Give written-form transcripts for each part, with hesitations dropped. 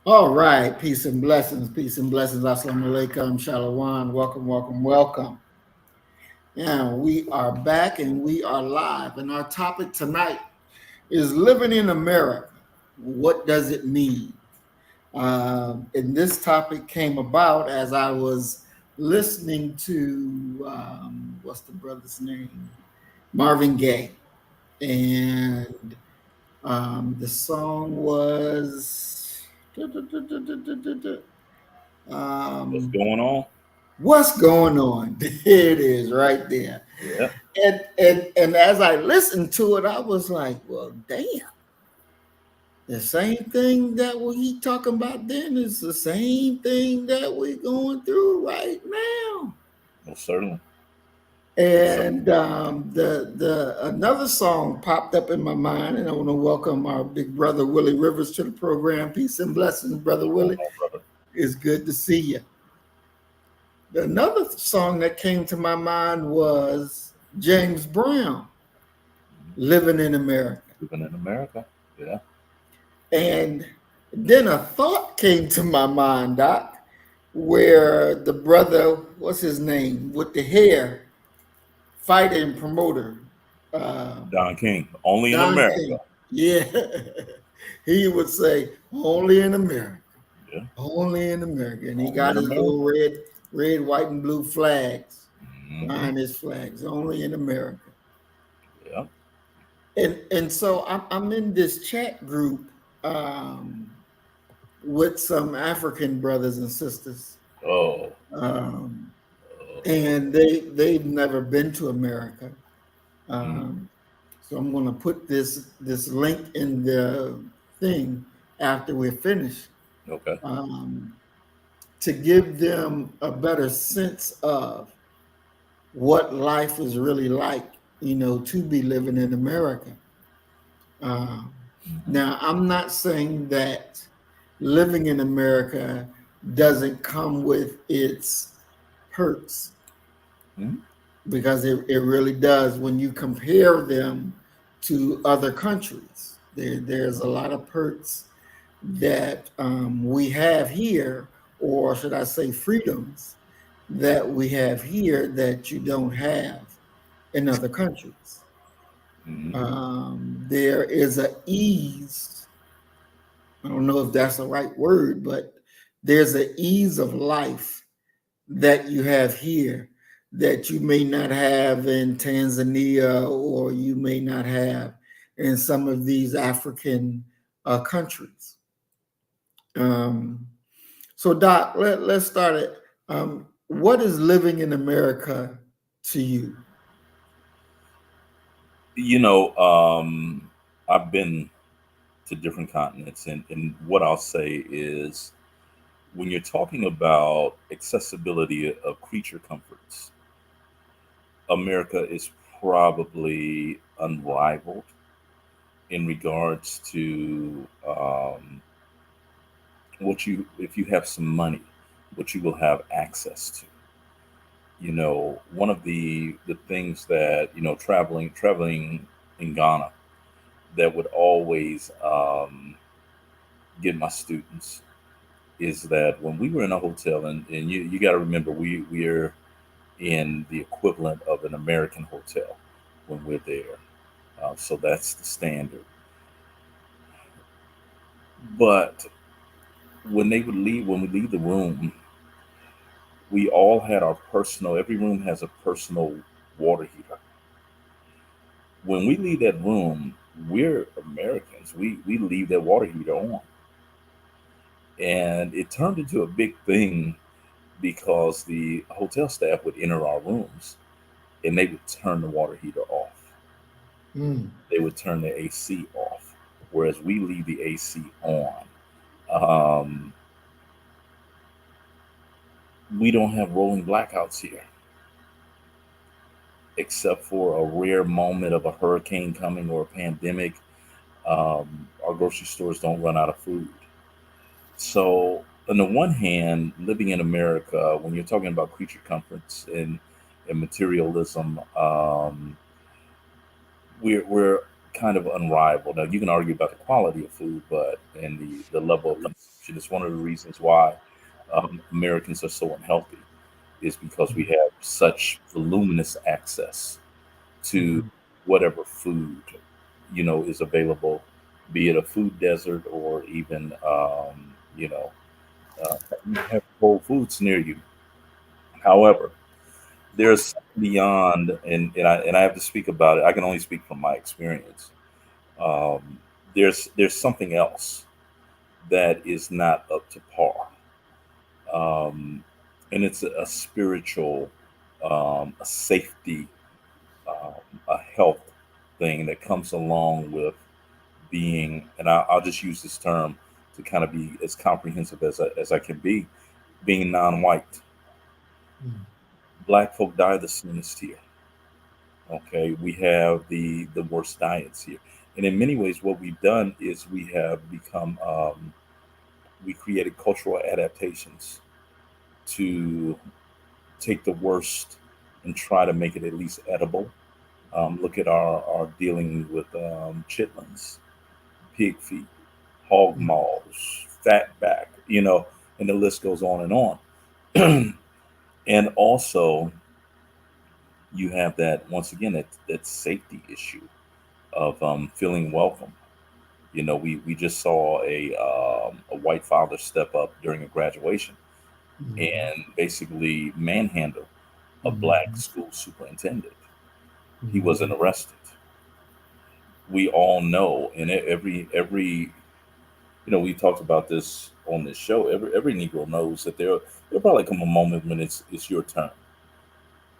All right, peace and blessings, peace and blessings. Assalamu alaikum, shalom, welcome, welcome, welcome. Yeah, we are back and we are live. And our topic tonight is living in America. What does it mean? And this topic came about as I was listening to, what's the brother's name? Marvin Gaye. And the song was... What's going on? What's going on? There it is right there. Yeah. And as I listened to it, I was like, well, damn. The same thing that he talking about then is the same thing that we're going through right now. Well, certainly. And the another song popped up in my mind, and I want to welcome our big brother Willie Rivers to the program. Peace and blessings, brother Willie. Brother. It's good to see you. Another song that came to my mind was James Brown, Living in America. Living in America, yeah. And then a thought came to my mind, Doc, where the brother, what's his name, with the hair, fighter and promoter. Don King, only Don in America. King. Yeah. He would say, only in America. Yeah. Only in America. And he Only got in his America. little red, white, and blue flags behind his flags. Only in America. Yeah. And so I'm in this chat group with some African brothers and sisters. Oh. And they've never been to America. So I'm going to put this link in the thing after we're finished. Okay. To give them a better sense of what life is really like, to be living in America. Now, I'm not saying that living in America doesn't come with its perks, because it really does when you compare them to other countries. There's a lot of perks that we have here, or should I say freedoms that we have here that you don't have in other countries. There is an ease. I don't know if that's the right word, but there's an ease of life that you have here that you may not have in Tanzania, or you may not have in some of these African countries. So Doc, let's start it. What is living in America to you? I've been to different continents, and what I'll say is, when you're talking about accessibility of creature comforts, America is probably unrivaled in regards to if you have some money, what you will have access to. One of the things that, traveling in Ghana, that would always get my students is that when we were in a hotel, and you got to remember, we're in the equivalent of an American hotel when we're there. So that's the standard. But when we leave the room, we all had every room has a personal water heater. When we leave that room, we're Americans. We leave that water heater on. And it turned into a big thing because the hotel staff would enter our rooms and they would turn the water heater off. Mm. They would turn the AC off, whereas we leave the AC on. Um, we don't have rolling blackouts here, except for a rare moment of a hurricane coming or a pandemic. Our grocery stores don't run out of food. So, on the one hand, living in America, when you're talking about creature comforts and materialism, we're kind of unrivaled. Now, you can argue about the quality of food, but and the level of consumption is one of the reasons why Americans are so unhealthy. Is because we have such voluminous access to Mhm. whatever food is available, be it a food desert or even you know you have Whole Foods near you. However, there's something beyond, and I have to speak about it. I can only speak from my experience. Um, there's something else that is not up to par, and it's a spiritual, a safety, a health thing that comes along with being, and I'll just use this term to kind of be as comprehensive as I can be, being non-white. Mm. Black folk die the soonest here. Okay, we have the worst diets here, and in many ways, what we've done is we have become we created cultural adaptations to take the worst and try to make it at least edible. Look at our dealing with chitlins, pig feet, hog Mm. maws, fat back, and the list goes on and on. And also, you have that once again that safety issue of feeling welcome. We just saw a white father step up during a graduation Mhm. and basically manhandle a black Mhm. school superintendent. He wasn't Mhm. arrested. We all know, and every we talked about this on this show. Every Negro knows that there'll probably come a moment when it's your turn,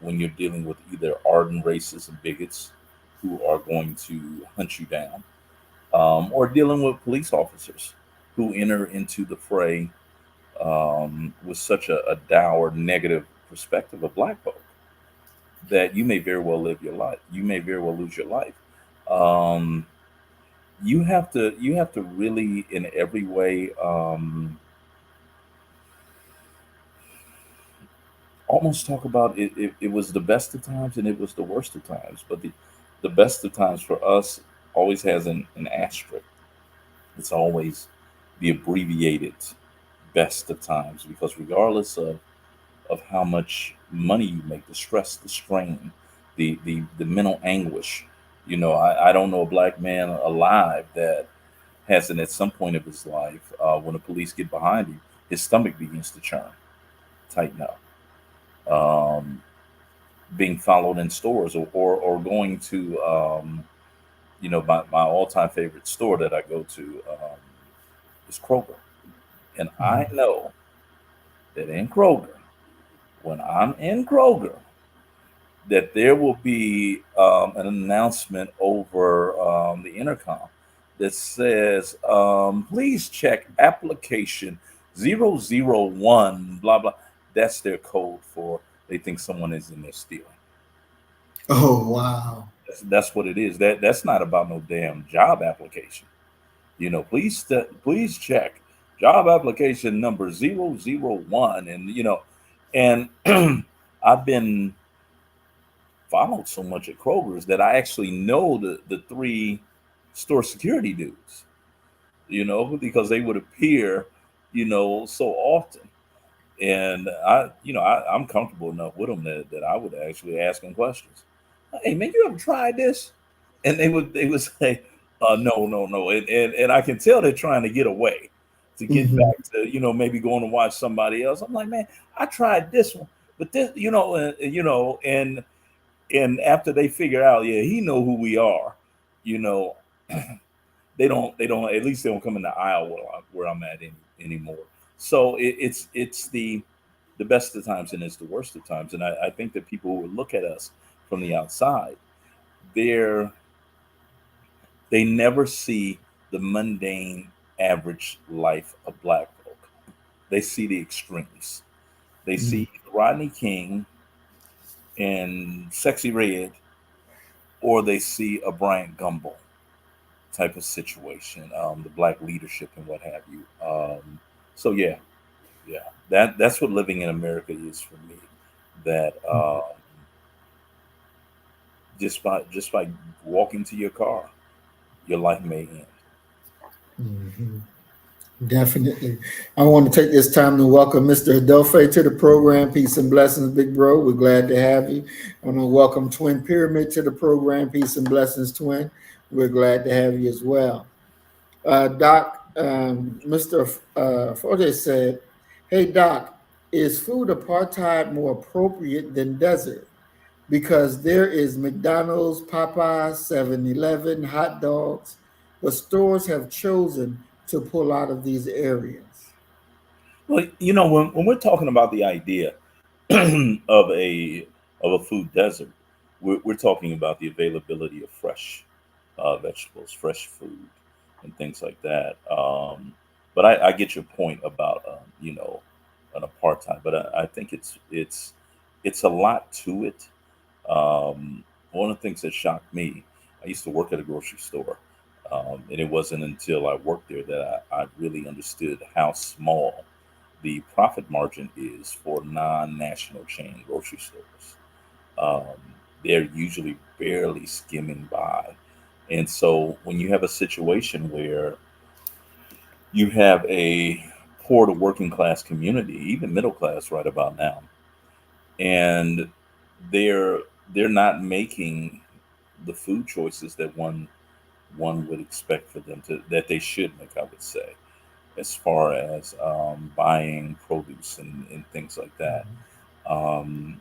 when you're dealing with either ardent racists and bigots who are going to hunt you down, or dealing with police officers who enter into the fray with such a dour, negative perspective of black folk that you may very well live your life. You may very well lose your life. Um, you have to really, in every way, almost talk about it. It was the best of times and it was the worst of times, but the best of times for us always has an asterisk. It's always the abbreviated best of times, because regardless of how much money you make, the stress, the strain, the mental anguish. I don't know a black man alive that hasn't at some point of his life, when the police get behind him, his stomach begins to churn, tighten up. Being followed in stores, or going to, my all-time favorite store that I go to, is Kroger. And I Mhm. know that in Kroger, when I'm in Kroger, that there will be an announcement over the intercom that says, please check application 001, blah, blah. That's their code for they think someone is in there stealing. Oh, wow. That's what it is. That's not about no damn job application. Please check job application number 001. And I've been followed so much at Kroger's that I actually know the three store security dudes, because they would appear, so often. And I'm comfortable enough with them that I would actually ask them questions. Hey man, you ever tried this? And they would say, no, no, no. And I can tell they're trying to get away, to get Mhm. back to, maybe going to watch somebody else. I'm like, man, I tried this one, but this, and after they figure out, yeah, he know who we are, you know, they don't at least they don't come in the aisle where I'm at anymore. So it's the the best of times and it's the worst of times. And I think that people who would look at us from the outside, they're they never see the mundane average life of black folk. They see the extremes. They Mm, see Rodney King and Sexy Red, or they see a Bryant Gumbel type of situation, the black leadership and what have you. So yeah, that's what living in America is for me. That just by walking to your car, your life may end. mhm. Definitely. I want to take this time to welcome Mr. Adelphi to the program. Peace and blessings, big bro. We're glad to have you. I want to welcome Twin Pyramid to the program. Peace and blessings, Twin. We're glad to have you as well. Doc, Mr. Forte said, "Hey, Doc, is food apartheid more appropriate than desert? Because there is McDonald's, Popeyes, 7-Eleven, hot dogs, but stores have chosen to pull out of these areas." Well, when we're talking about the idea of a food desert, we're talking about the availability of fresh vegetables, fresh food, and things like that. But I get your point about an apartheid, but I think it's a lot to it. One of the things that shocked me, I used to work at a grocery store, and it wasn't until I worked there that I really understood how small the profit margin is for non-national chain grocery stores. Um, they're usually barely skimming by. And so when you have a situation where you have a poor to working class community, even middle class right about now, and they're they're not making the food choices that one would expect for them to that they should make, I would say, as far as buying produce and things like that. Um,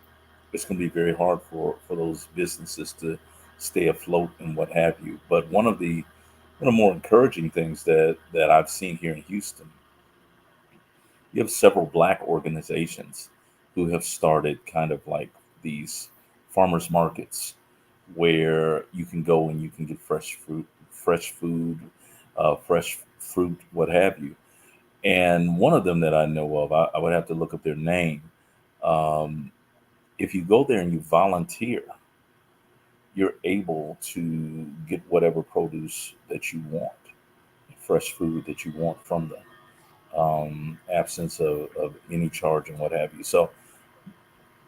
it's going to be very hard for those businesses to stay afloat and what have you. But one of the more encouraging things that I've seen here in Houston, you have several black organizations who have started kind of like these farmers markets where you can go and you can get fresh food, fresh fruit, what have you. And one of them that I know of, I would have to look up their name. Um, if you go there and you volunteer, you're able to get whatever produce that you want, fresh food that you want from them, absence of any charge and what have you. So,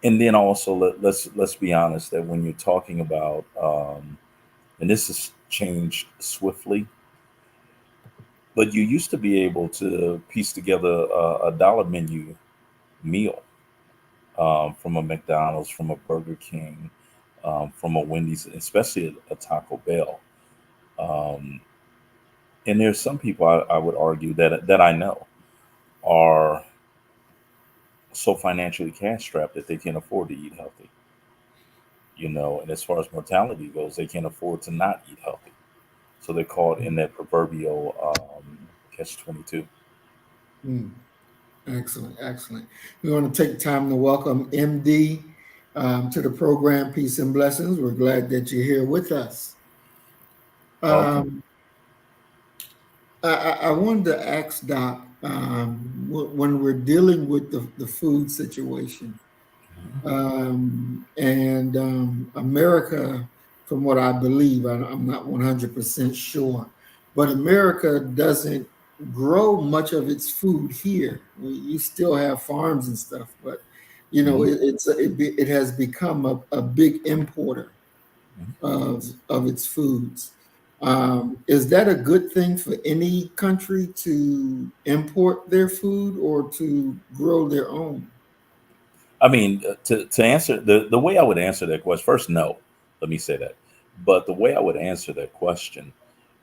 and then also let's be honest that when you're talking about, and this has changed swiftly, but you used to be able to piece together a dollar menu meal from a McDonald's, from a Burger King, from a Wendy's, especially a Taco Bell. Um, and there's some people I would argue that I know are so financially cash strapped that they can't afford to eat healthy. And as far as mortality goes, they can't afford to not eat healthy. So they're caught in that proverbial catch 22. Mm, excellent, excellent. We want to take time to welcome MD to the program. Peace and blessings. We're glad that you're here with us. Welcome. Um, I wanted to ask Doc, when we're dealing with the food situation, and America, from what I believe, I'm not 100% sure, but America doesn't grow much of its food here. You still have farms and stuff, but Mhm. it has become a big importer of its foods. Is that a good thing for any country to import their food or to grow their own? I mean, to answer the way I would answer that question, first, no, let me say that. But the way I would answer that question,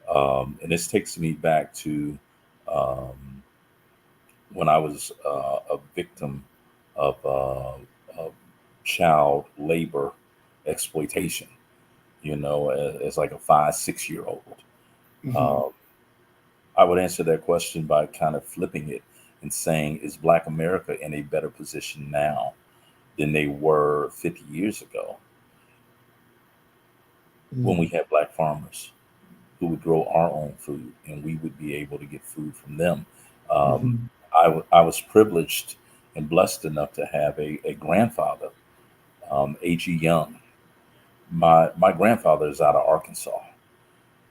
and this takes me back to um, when I was a victim of child labor exploitation, as like a 5, 6 year old. Mhm. Uh, I would answer that question by kind of flipping it and saying, is Black America in a better position now than they were 50 years ago when we Mm. had Black farmers who would grow our own food and we would be able to get food from them? Um, Mhm. I was privileged and blessed enough to have a grandfather, A.G. Young. My grandfather is out of Arkansas,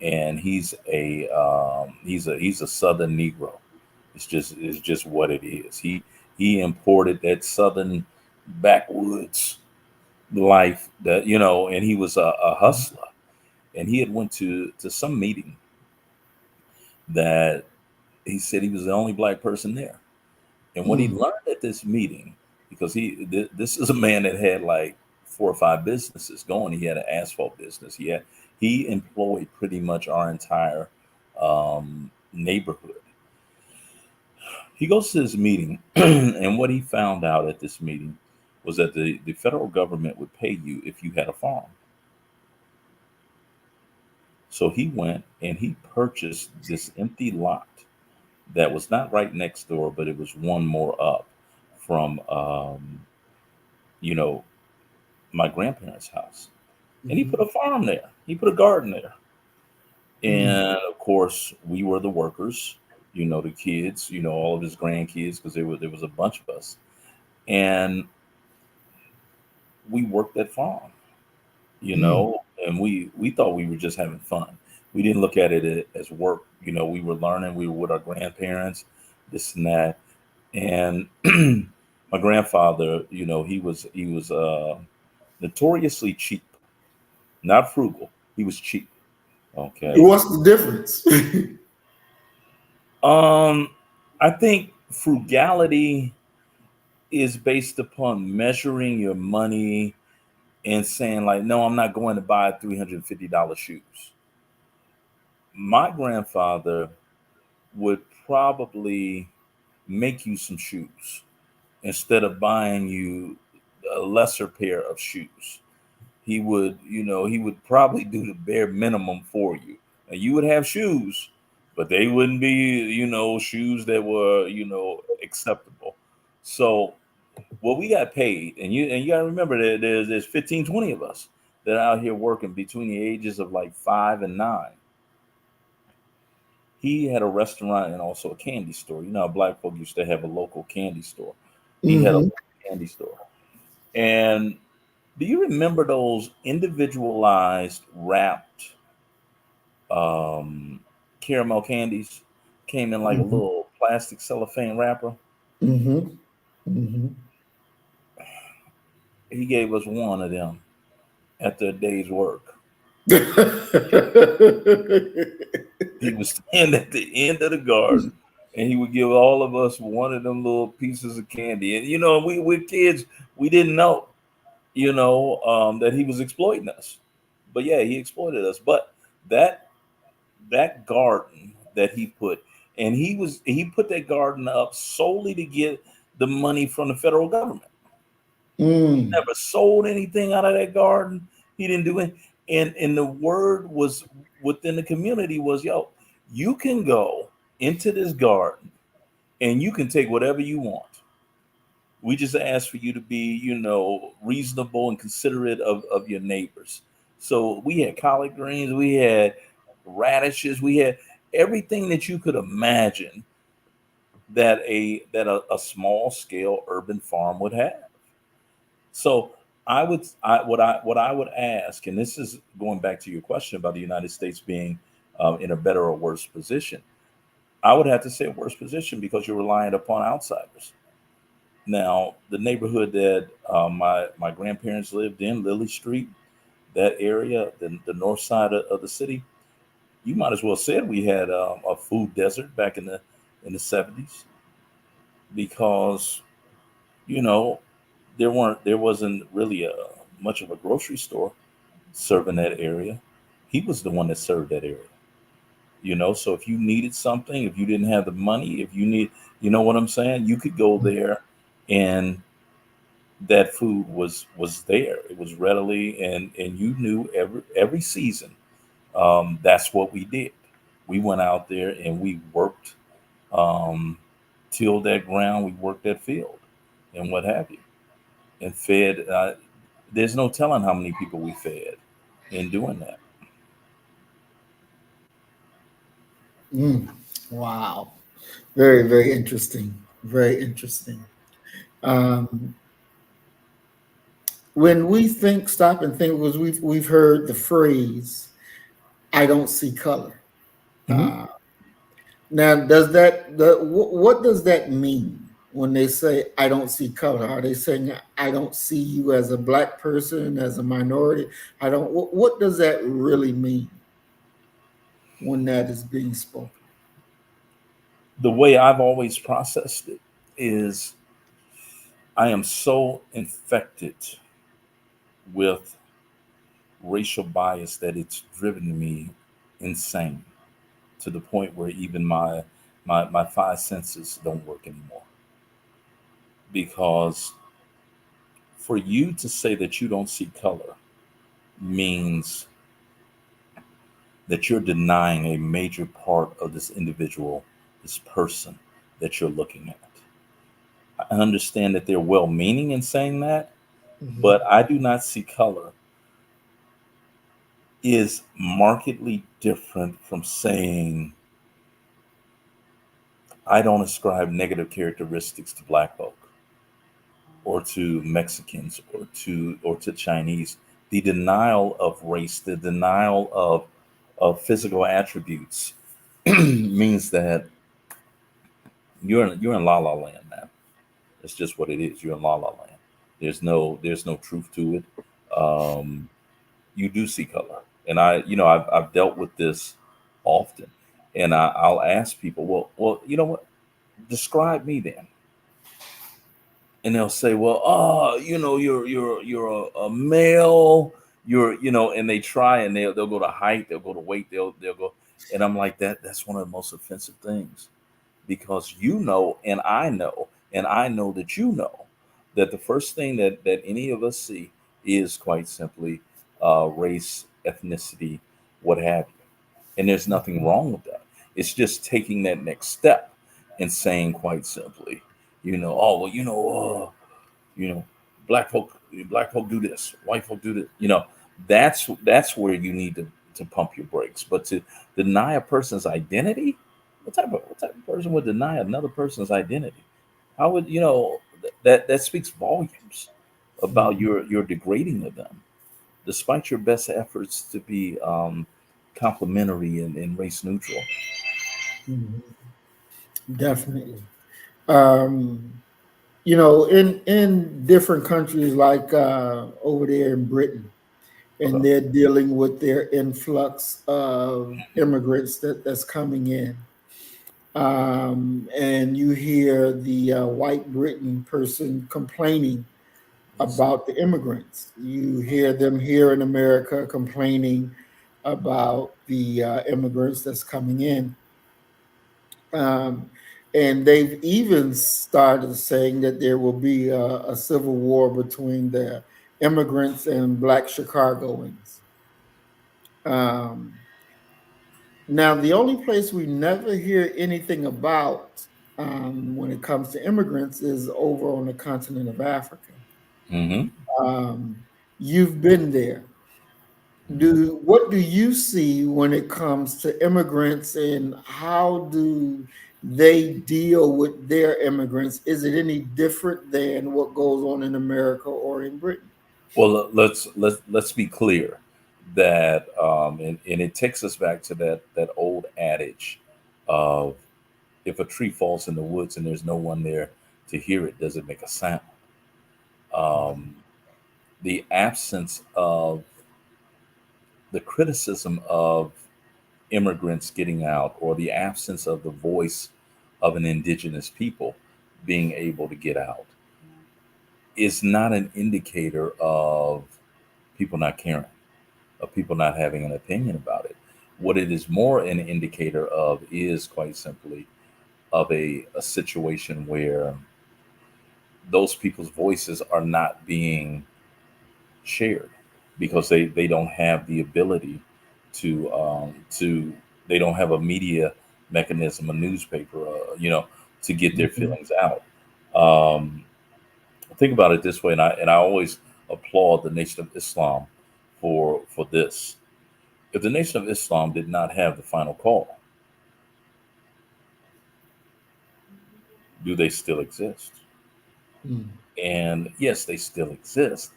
and he's a Southern Negro. It's just what it is. He imported that Southern backwoods life, that, and he was a hustler, and he had went to some meeting that he said he was the only Black person there. And what he Mm. learned at this meeting, because this is a man that had like 4 or 5 businesses going. He had an asphalt business. He employed pretty much our entire neighborhood. He goes to this meeting, and what he found out at this meeting was that the federal government would pay you if you had a farm. So he went and he purchased this empty lot that was not right next door, but it was one more up from you know my grandparents' house, and he put Mhm. a farm there. He put a garden there, Mm. and of course we were the workers. The kids. All of his grandkids, because there was a bunch of us, and we worked that farm. you Mm. know, and we thought we were just having fun. We didn't look at it as work. We were learning. We were with our grandparents, this and that, and my grandfather, he was notoriously cheap, not frugal. He was cheap. Okay. What's the difference? Um, I think frugality is based upon measuring your money and saying like, no, I'm not going to buy $350 shoes. My grandfather would probably make you some shoes instead of buying you a lesser pair of shoes. He would probably do the bare minimum for you. And you would have shoes, but they wouldn't be, shoes that were, acceptable. So, well, we got paid, and you got to remember that there's 15, 20 of us that are out here working between the ages of like 5 and 9. He had a restaurant and also a candy store. Black folk used to have a local candy store. He had a Hmm. local candy store. And do you remember those individualized wrapped um, caramel candies? Came in like a Hmm. little plastic cellophane wrapper. Hmm. Hmm. He gave us one of them after a day's work. He was standing at the end of the garden, and he would give all of us one of them little pieces of candy. And we're kids, we didn't know, that he was exploiting us. But yeah, he exploited us. But that that garden that he put, and he put that garden up solely to get the money from the federal government. He Mm. never sold anything out of that garden. He didn't do it. And the word was within the community was, yo, you can go into this garden and you can take whatever you want. We just ask for you to be, reasonable and considerate of your neighbors. So we had collard greens, we had radishes, we had everything that you could imagine that a small scale urban farm would have. So what I would ask, and this is going back to your question about the United States being in a better or worse position. I would have to say a worse position because you're relying upon outsiders. Now, the neighborhood that my grandparents lived in, Lily Street, that area, the north side of the city, you might as well said we had a food desert back in the 70s because you know there wasn't really much of a grocery store serving that area. He was the one that served that area. So if you needed something, if you didn't have the money, if you need, you know what I'm saying, you could go there, and that food was there. It was readily, and you knew every season. That's what we did. We went out there and we worked. Um, tilled that ground, we worked that field, and what have you, and fed. There's no telling how many people we fed in doing that. Mm. Wow. Very, very interesting. Very interesting. Um, when we think, stop and think, because we've heard the phrase, "I don't see color." Hmm. Uh, Now, does what does that mean when they say "I don't see color"? Are they saying "I don't see you as a black person, as a minority"? I don't. What does that really mean when that is being spoken? The way I've always processed it is I am so infected with racial bias that it's driven me insane to the point where even my five senses don't work anymore. Because for you to say that you don't see color means that you're denying a major part of this individual, this person that you're looking at. I understand that they're well meaning in saying that, Mhm. but I do not see color is markedly different from saying I don't ascribe negative characteristics to black folk or to Mexicans or to Chinese. The denial of race, the denial of physical attributes means that you're in la la land, man. It's just what it is. You're in la la land. There's no truth to it. Um, you do see color, and I've dealt with this often, and I'll ask people, well, you know what? Describe me then, and they'll say, well, you're a male, and they try, and they'll go to height, they'll go to weight, they'll go, and I'm like that's one of the most offensive things because and I know that that the first thing that any of us see is quite simply race, ethnicity, what have you. And there's nothing wrong with that. It's just taking that next step and saying quite simply, oh well, you know, black folk do this, white folk do this. That's where you need to pump your brakes. But to deny a person's identity, what type of person would deny another person's identity? How would that speaks volumes about Mhm. your degrading of them, despite your best efforts to be complimentary and race neutral. Mhm. Definitely. Um, in different countries like over there in Britain, and Okay. they're dealing with their influx of immigrants that's coming in. And you hear the white Britain person complaining about the immigrants. You hear them here in America complaining about the immigrants that's coming in. Um, and they've even started saying that there will be a civil war between the immigrants and Black Chicagoans. Um, Now, the only place we never hear anything about when it comes to immigrants is over on the continent of Africa. Hmm. Um, you've been there. What do you see when it comes to immigrants, and how do they deal with their immigrants? Is it any different than what goes on in America or in Britain? Well, let's be clear that and it takes us back to that old adage of if a tree falls in the woods and there's no one there to hear it, does it make a sound? Um, the absence of the criticism of immigrants getting out, or the absence of the voice of an indigenous people being able to get out, is not an indicator of people not caring, of people not having an opinion about it. What it is more an indicator of is quite simply of a situation where those people's voices are not being shared because they don't have the ability to they don't have a media mechanism, a newspaper, to get their Mhm. feelings out. Um, think about it this way, and I always applaud the Nation of Islam for this. If the Nation of Islam did not have the final call, do they still exist? Mm. And yes, they still exist,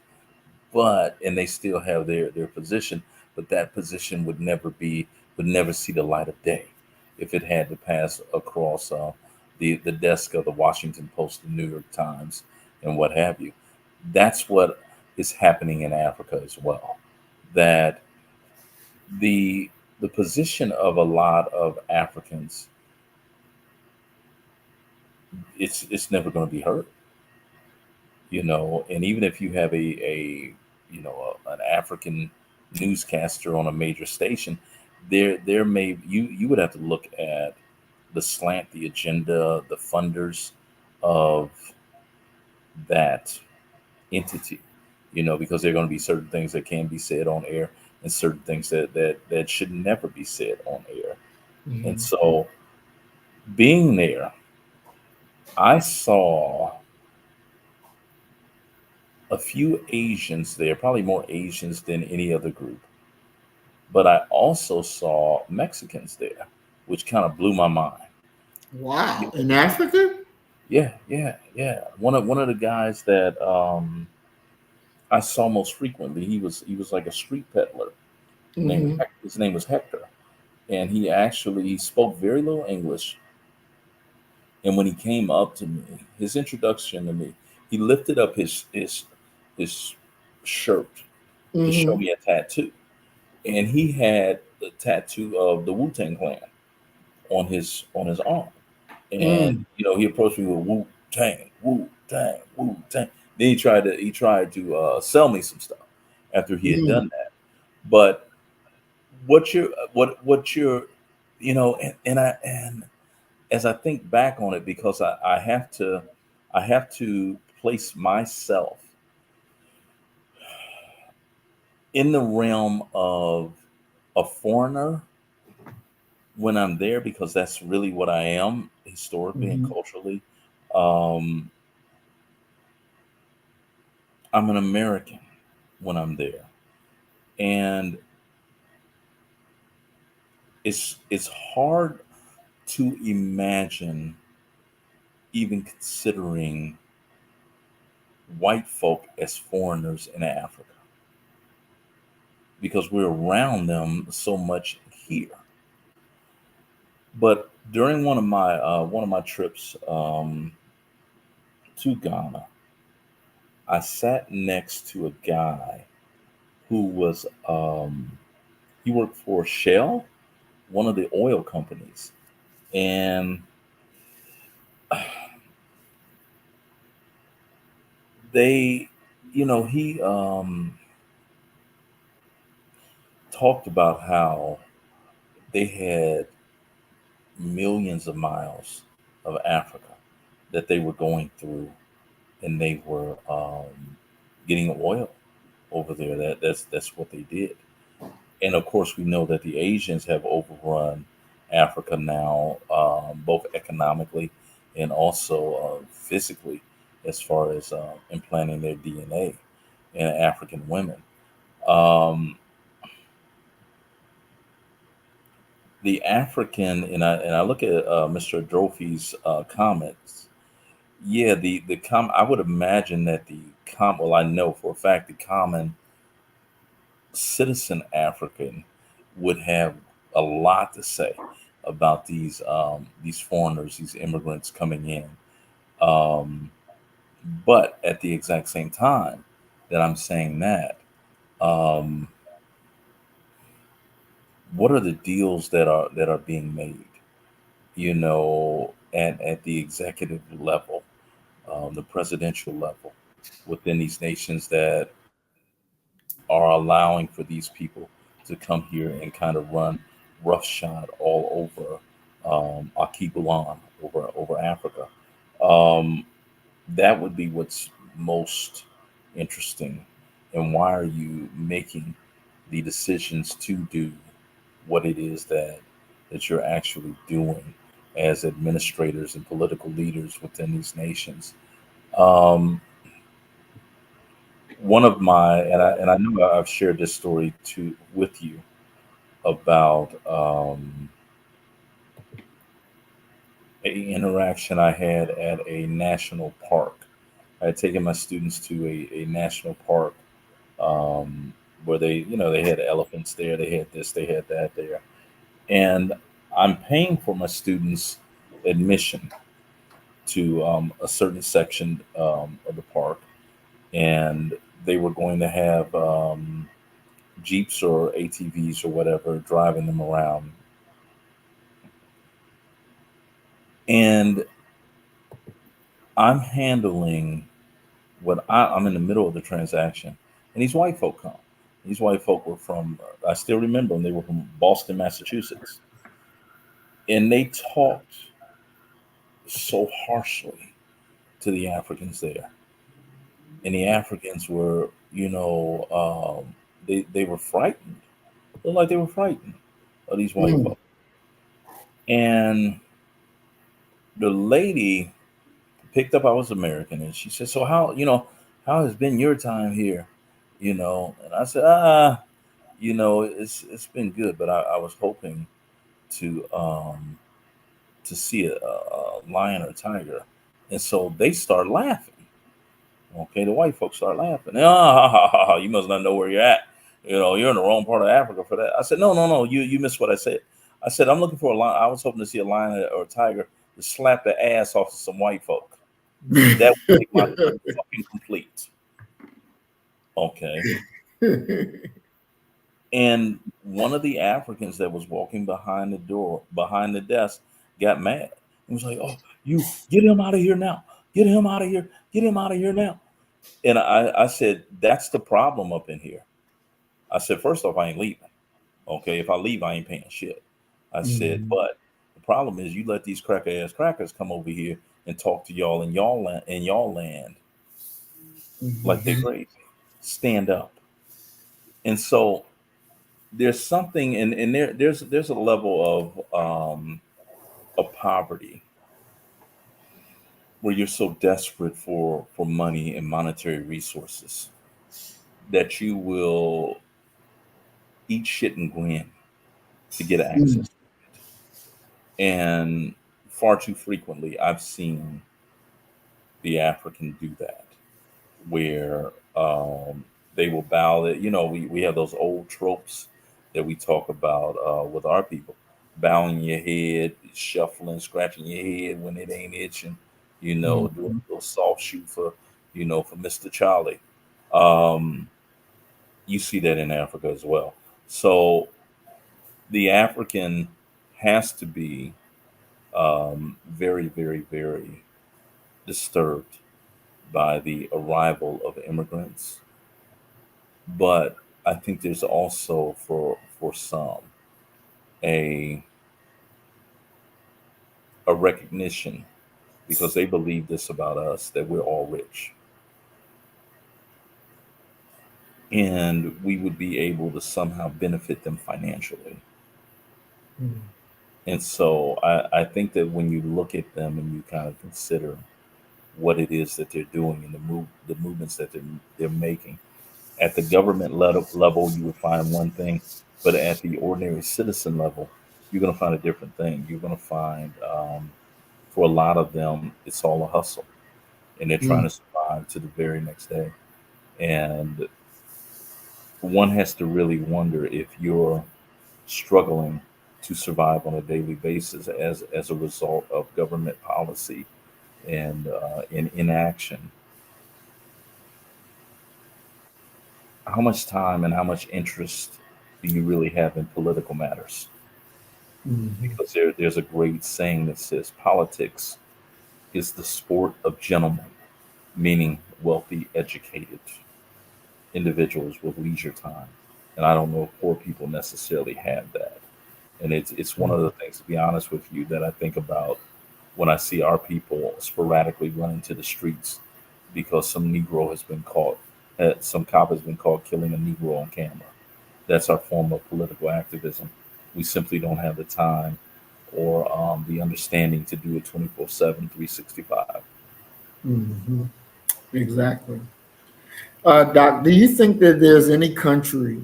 but and they still have their position, but that position would never see the light of day if it had to pass across the desk of the Washington Post, the New York Times, and what have you. That's what is happening in Africa as well. That the the position of a lot of Africans, it's never going to be heard, you know. And even if you have a an African newscaster on a major station, there may you would have to look at the slant, the agenda, the funders of that entity, you know, because there are going to be certain things that can be said on air and certain things that should never be said on air. And Mhm. so being there, I saw a few Asians there, probably more Asians than any other group. But I also saw Mexicans there, which kind of blew my mind. Wow. In Africa? Yeah, yeah, yeah. One of the guys that I saw most frequently, he was like a street peddler named Hmm. His name was Hector, and he spoke very little English. And when he came up to me, his introduction to me, he lifted up his shirt to show Hmm. me a tattoo, and he had the tattoo of the Wu Tang Clan on his arm. And Mm. he approached me with Wu Tang, Wu Tang, Wu Tang. Then he tried to sell me some stuff after he had Mm. done that. But what you're and as I think back on it, because I have to place myself in the realm of a foreigner when I'm there, because that's really what I am historically and Hmm. culturally. Um, I'm an American when I'm there, and it's hard to imagine even considering white folk as foreigners in Africa because we're around them so much here. But during one of my trips to Ghana, I sat next to a guy who was he worked for Shell, one of the oil companies, and they, he talked about how they had millions of miles of Africa that they were going through, and they were getting oil over there. That's what they did. And of course, we know that the Asians have overrun Africa now, both economically and also physically, as far as implanting their DNA in African women. Um, the African, and I look at Mr. Adolfi's comments. Yeah, I would imagine that well, I know for a fact the common citizen African would have a lot to say about these foreigners, these immigrants coming in. Um, but at the exact same time that I'm saying that, um, what are the deals that are being made? At the executive level, the presidential level, within these nations that are allowing for these people to come here and kind of run roughshod all over Akibulan, over Africa. Um, that would be what's most interesting. And why are you making the decisions to do what it is that you're actually doing? as administrators and political leaders within these nations. Um, One of my and I know I've shared this story to with you about a interaction I had at a national park. I had taken my students to a national park, um, where they had elephants there, they had this, they had that there, and I'm paying for my students' admission to a certain section of the park, and they were going to have Jeeps or ATVs or whatever driving them around. And I'm handling I'm in the middle of the transaction, and these white folk come. These white folk were from, I still remember them, they were from Boston, Massachusetts. And they talked so harshly to the Africans there. And the Africans were, they were frightened. Looked like they were frightened of these white Mm. folk. And the lady picked up I was American, and she said, "So how has been your time here?" And I said, it's been good, but I was hoping to see a lion or a tiger." And so they start laughing. Okay, the white folks start laughing. Ah, you must not know where you're at. You're in the wrong part of Africa for that. I said, no, no, no, you missed what I said. I said I'm looking for a lion. I was hoping to see a lion or a tiger to slap the ass off of some white folk. That would make my trip fucking complete. Okay. And one of the Africans that was walking behind the door, behind the desk, got mad. He was like, "Oh, you get him out of here now. Get him out of here. Get him out of here now." And I said, "That's the problem up in here." I said, "First off, I ain't leaving. Okay. If I leave, I ain't paying shit." I said, Mhm. "But the problem is you let these cracker ass crackers come over here and talk to y'all in y'all land like they Mhm. crazy. Stand up." And so there's something, and there's a level of poverty where you're so desperate for money and monetary resources that you will eat shit and grin to get Mm. access. And far too frequently I've seen the African do that, where they will bow. That we have those old tropes that we talk about with our people, bowing your head, shuffling, scratching your head when it ain't itching, doing Mhm. a little soft shoe for Mr. Charlie. Um, you see that in Africa as well. So the African has to be very, very, very disturbed by the arrival of immigrants. But I think there's also for some a a recognition, because they believe this about us, that we're all rich and we would be able to somehow benefit them financially. Mhm. And so I think that when you look at them and you kind of consider what it is that they're doing and the movements that they're making at the government level, you would find one thing, but at the ordinary citizen level, you're going to find a different thing. You're going to find, for a lot of them, it's all a hustle, and they're trying Mm. to survive to the very next day. And one has to really wonder if you're struggling to survive on a daily basis as a result of government policy and in inaction. How much time and how much interest do you really have in political matters? Mhm. Because there's a great saying that says politics is the sport of gentlemen, meaning wealthy, educated individuals with leisure time. And I don't know if poor people necessarily have that. And it's one of the things, to be honest with you, that I think about when I see our people sporadically running to the streets because some Negro has been caught, some cop has been caught killing a Negro on camera. That's our form of political activism. We simply don't have the time or the understanding to do it 24/7, 365. Hmm. Exactly. Doc, do you think that there's any country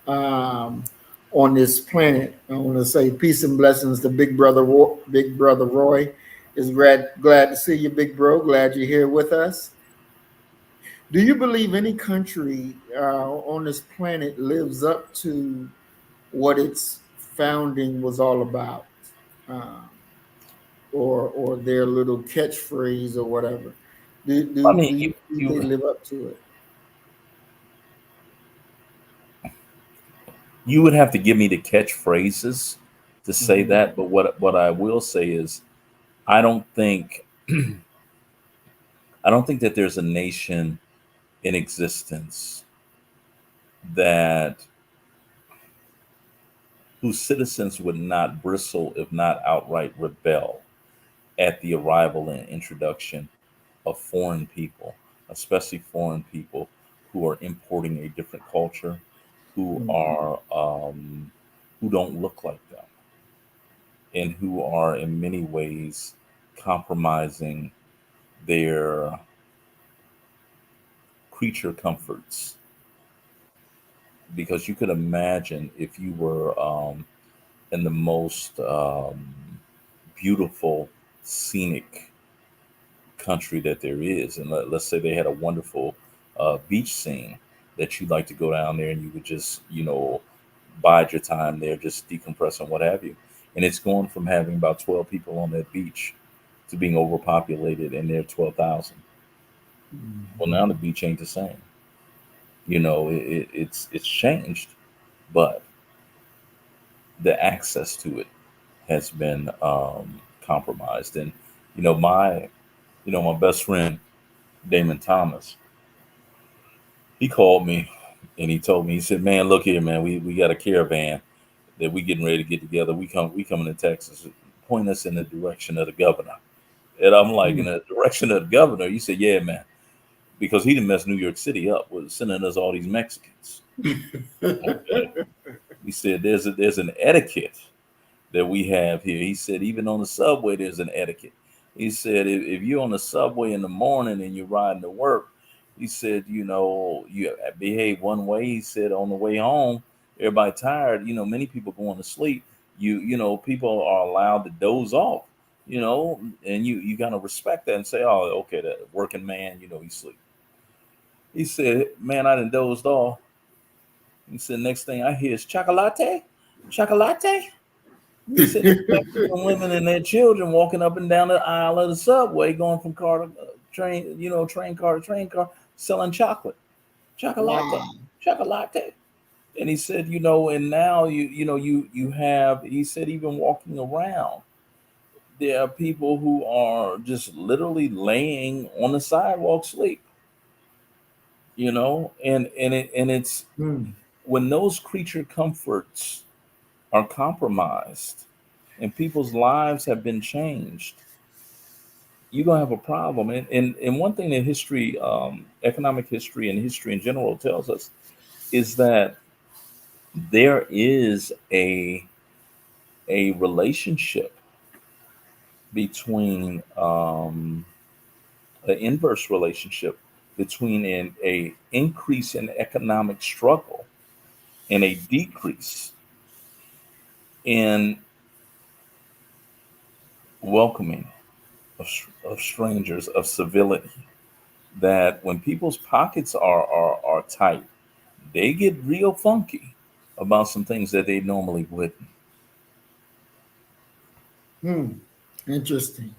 um, on this planet? I want to say peace and blessings to Big Brother Roy. Is glad to see you, Big Bro. Glad you're here with us. Do you believe any country on this planet lives up to what its founding was all about, um, or their little catchphrase or whatever? I mean, Do you think they live up to it? you would have to give me the catchphrases to say Mhm. that, but what I will say is I don't think I don't think that there's a nation in existence that whose citizens would not bristle, if not outright rebel, at the arrival and introduction of foreign people, especially foreign people who are importing a different culture, who Mhm. are who don't look like them, and who are in many ways compromising their creature comforts. Because you could imagine if you were in the most beautiful, scenic country that there is, and let's say they had a wonderful beach scene that you'd like to go down there and you would just, bide your time there, just decompress and what have you. And it's gone from having about 12 people on that beach to being overpopulated and there 12,000. Well, Mhm. now the beach ain't the same. It's changed, but the access to it has been compromised. And my my best friend Damon Thomas, he called me and he told me, he said, "Man, look here, man, we got a caravan that we getting ready to get together. We coming to Texas. Point us in the direction of the governor." And I'm like, "In the direction of the governor?" He said, "Yeah, man," because he didn't mess New York City up with sending us all these Mexicans. Okay, he said there's an etiquette that we have here. He said, even on the subway, there's an etiquette. He said, if you're on the subway in the morning and you're riding to work, he said, you behave one way. He said, on the way home, everybody tired, many people going to sleep. People are allowed to doze off, and you got to respect that and say, oh, okay, that working man, he sleep. He said, man, I done dozed off. He said, next thing I hear is chocolate, chocolate. He said there's Mexican women and their children walking up and down the aisle of the subway, going from car to train, train car, selling chocolate, Wow. chocolate. And he said, and now you have. He said even walking around, there are people who are just literally laying on the sidewalk sleep. And it's Hmm. when those creature comforts are compromised and people's lives have been changed, you're gonna have a problem. And one thing that history, economic history, and history in general tells us is that there is a relationship between an inverse relationship between a increase in economic struggle and a decrease in welcoming of strangers, of civility. That when people's pockets are tight, they get real funky about some things that they normally wouldn't. Hmm. Interesting.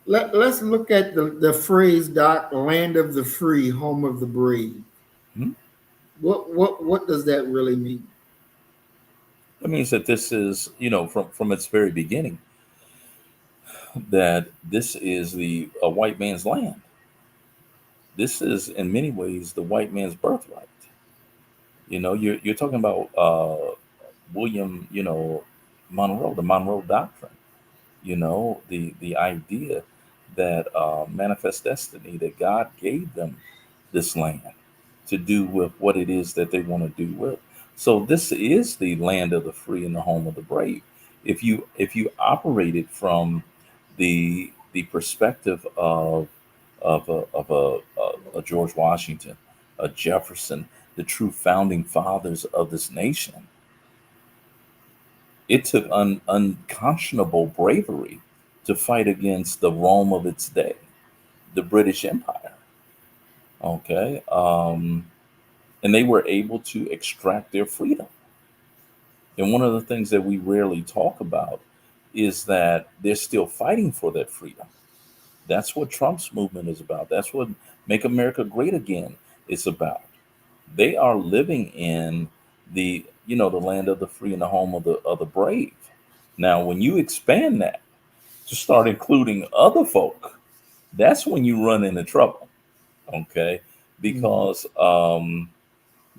Let's look at the phrase, Doc, land of the free, home of the brave. Hmm? What does that really mean? That means that this is, from its very beginning, that this is the a white man's land. This is in many ways the white man's birthright. You're talking about William, Monroe, the Monroe Doctrine. The idea that manifest destiny, that God gave them this land to do with what it is that they want to do with. So this is the land of the free and the home of the brave. If you operated from the perspective of a George Washington, a Jefferson, the true founding fathers of this nation, it took unconscionable bravery to fight against the Rome of its day, the British Empire. Okay, and they were able to extract their freedom. And one of the things that we rarely talk about is that they're still fighting for that freedom. That's what Trump's movement is about. That's what Make America Great Again is about. They are living in the land of the free and the home of the brave. Now, when you expand that to start including other folk, that's when you run into trouble. Okay, Mm, because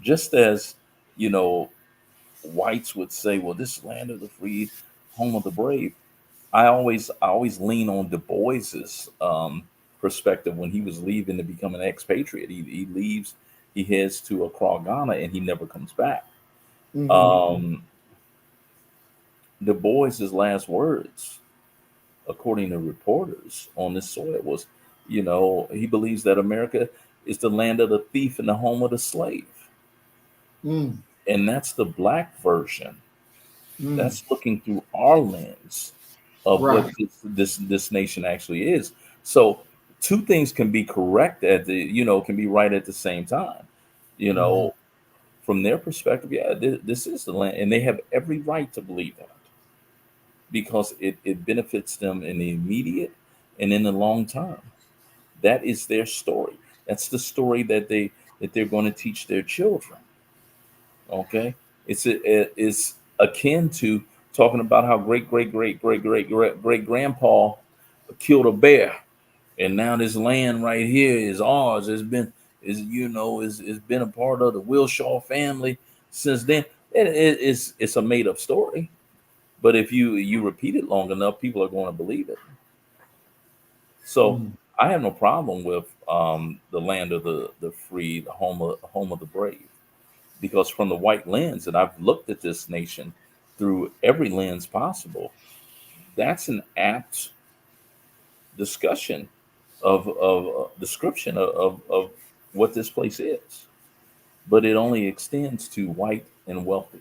just as you know, whites would say, "Well, this land of the free, home of the brave." I always lean on Du Bois's perspective when he was leaving to become an expatriate. He leaves, he heads to Accra, Ghana, and he never comes back. mm-hmm, Um, Du Bois's last words, according to reporters on this soil, was, he believes that America is the land of the thief and the home of the slave, mm, and that's the black version. mm. That's looking through our lens of what Right. this nation actually is. So two things can be correct can be right at the same time. You Mhm, know, from their perspective, yeah, this is the land, and they have every right to believe that because it benefits them in the immediate and in the long term. That is their story. That's the story that they're going to teach their children. Okay, it's akin to talking about how great grandpa killed a bear, and now this land right here is ours. It's been a part of the Wilshaw family since then. It's a made up story, but if you repeat it long enough, people are going to believe it. So mm, I have no problem with the land of the free, the home of the brave, because from the white lens, and I've looked at this nation through every lens possible, that's an apt discussion of description of what this place is. But it only extends to white and wealthy.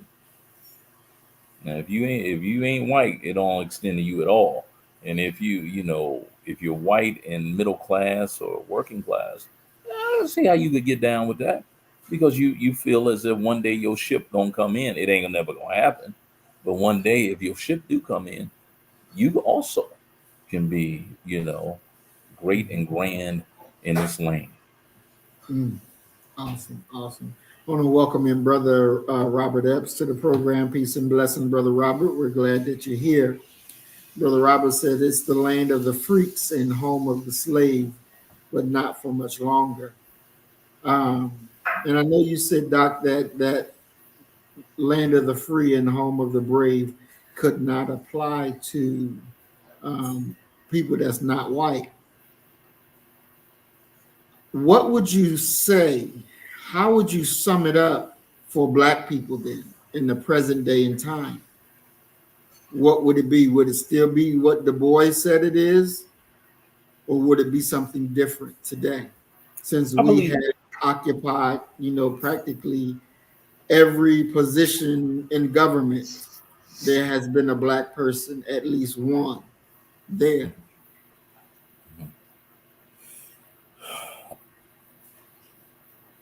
Now, if you ain't white, it don't extend to you at all. And if you're white and middle class or working class, I don't see how you could get down with that, because you feel as if one day your ship gonna come in. It ain't never gonna happen, but one day if your ship do come in, you also can be great and grand in this lane. mm. Awesome, awesome. I want to welcome in Brother Robert Epps to the program. Peace and blessing, Brother Robert. We're glad that you're here. Brother Robert said it's the land of the freaks and home of the slave, but not for much longer. Um, and I know you said, Doc, that land of the free and home of the brave could not apply to um, people that's not white. What would you say? How would you sum it up for Black people then in the present day and time? What would it be? Would it still be what the boy said it is, or would it be something different today? Since I we believe had occupied, practically every position in government, there has been a Black person, at least one, there.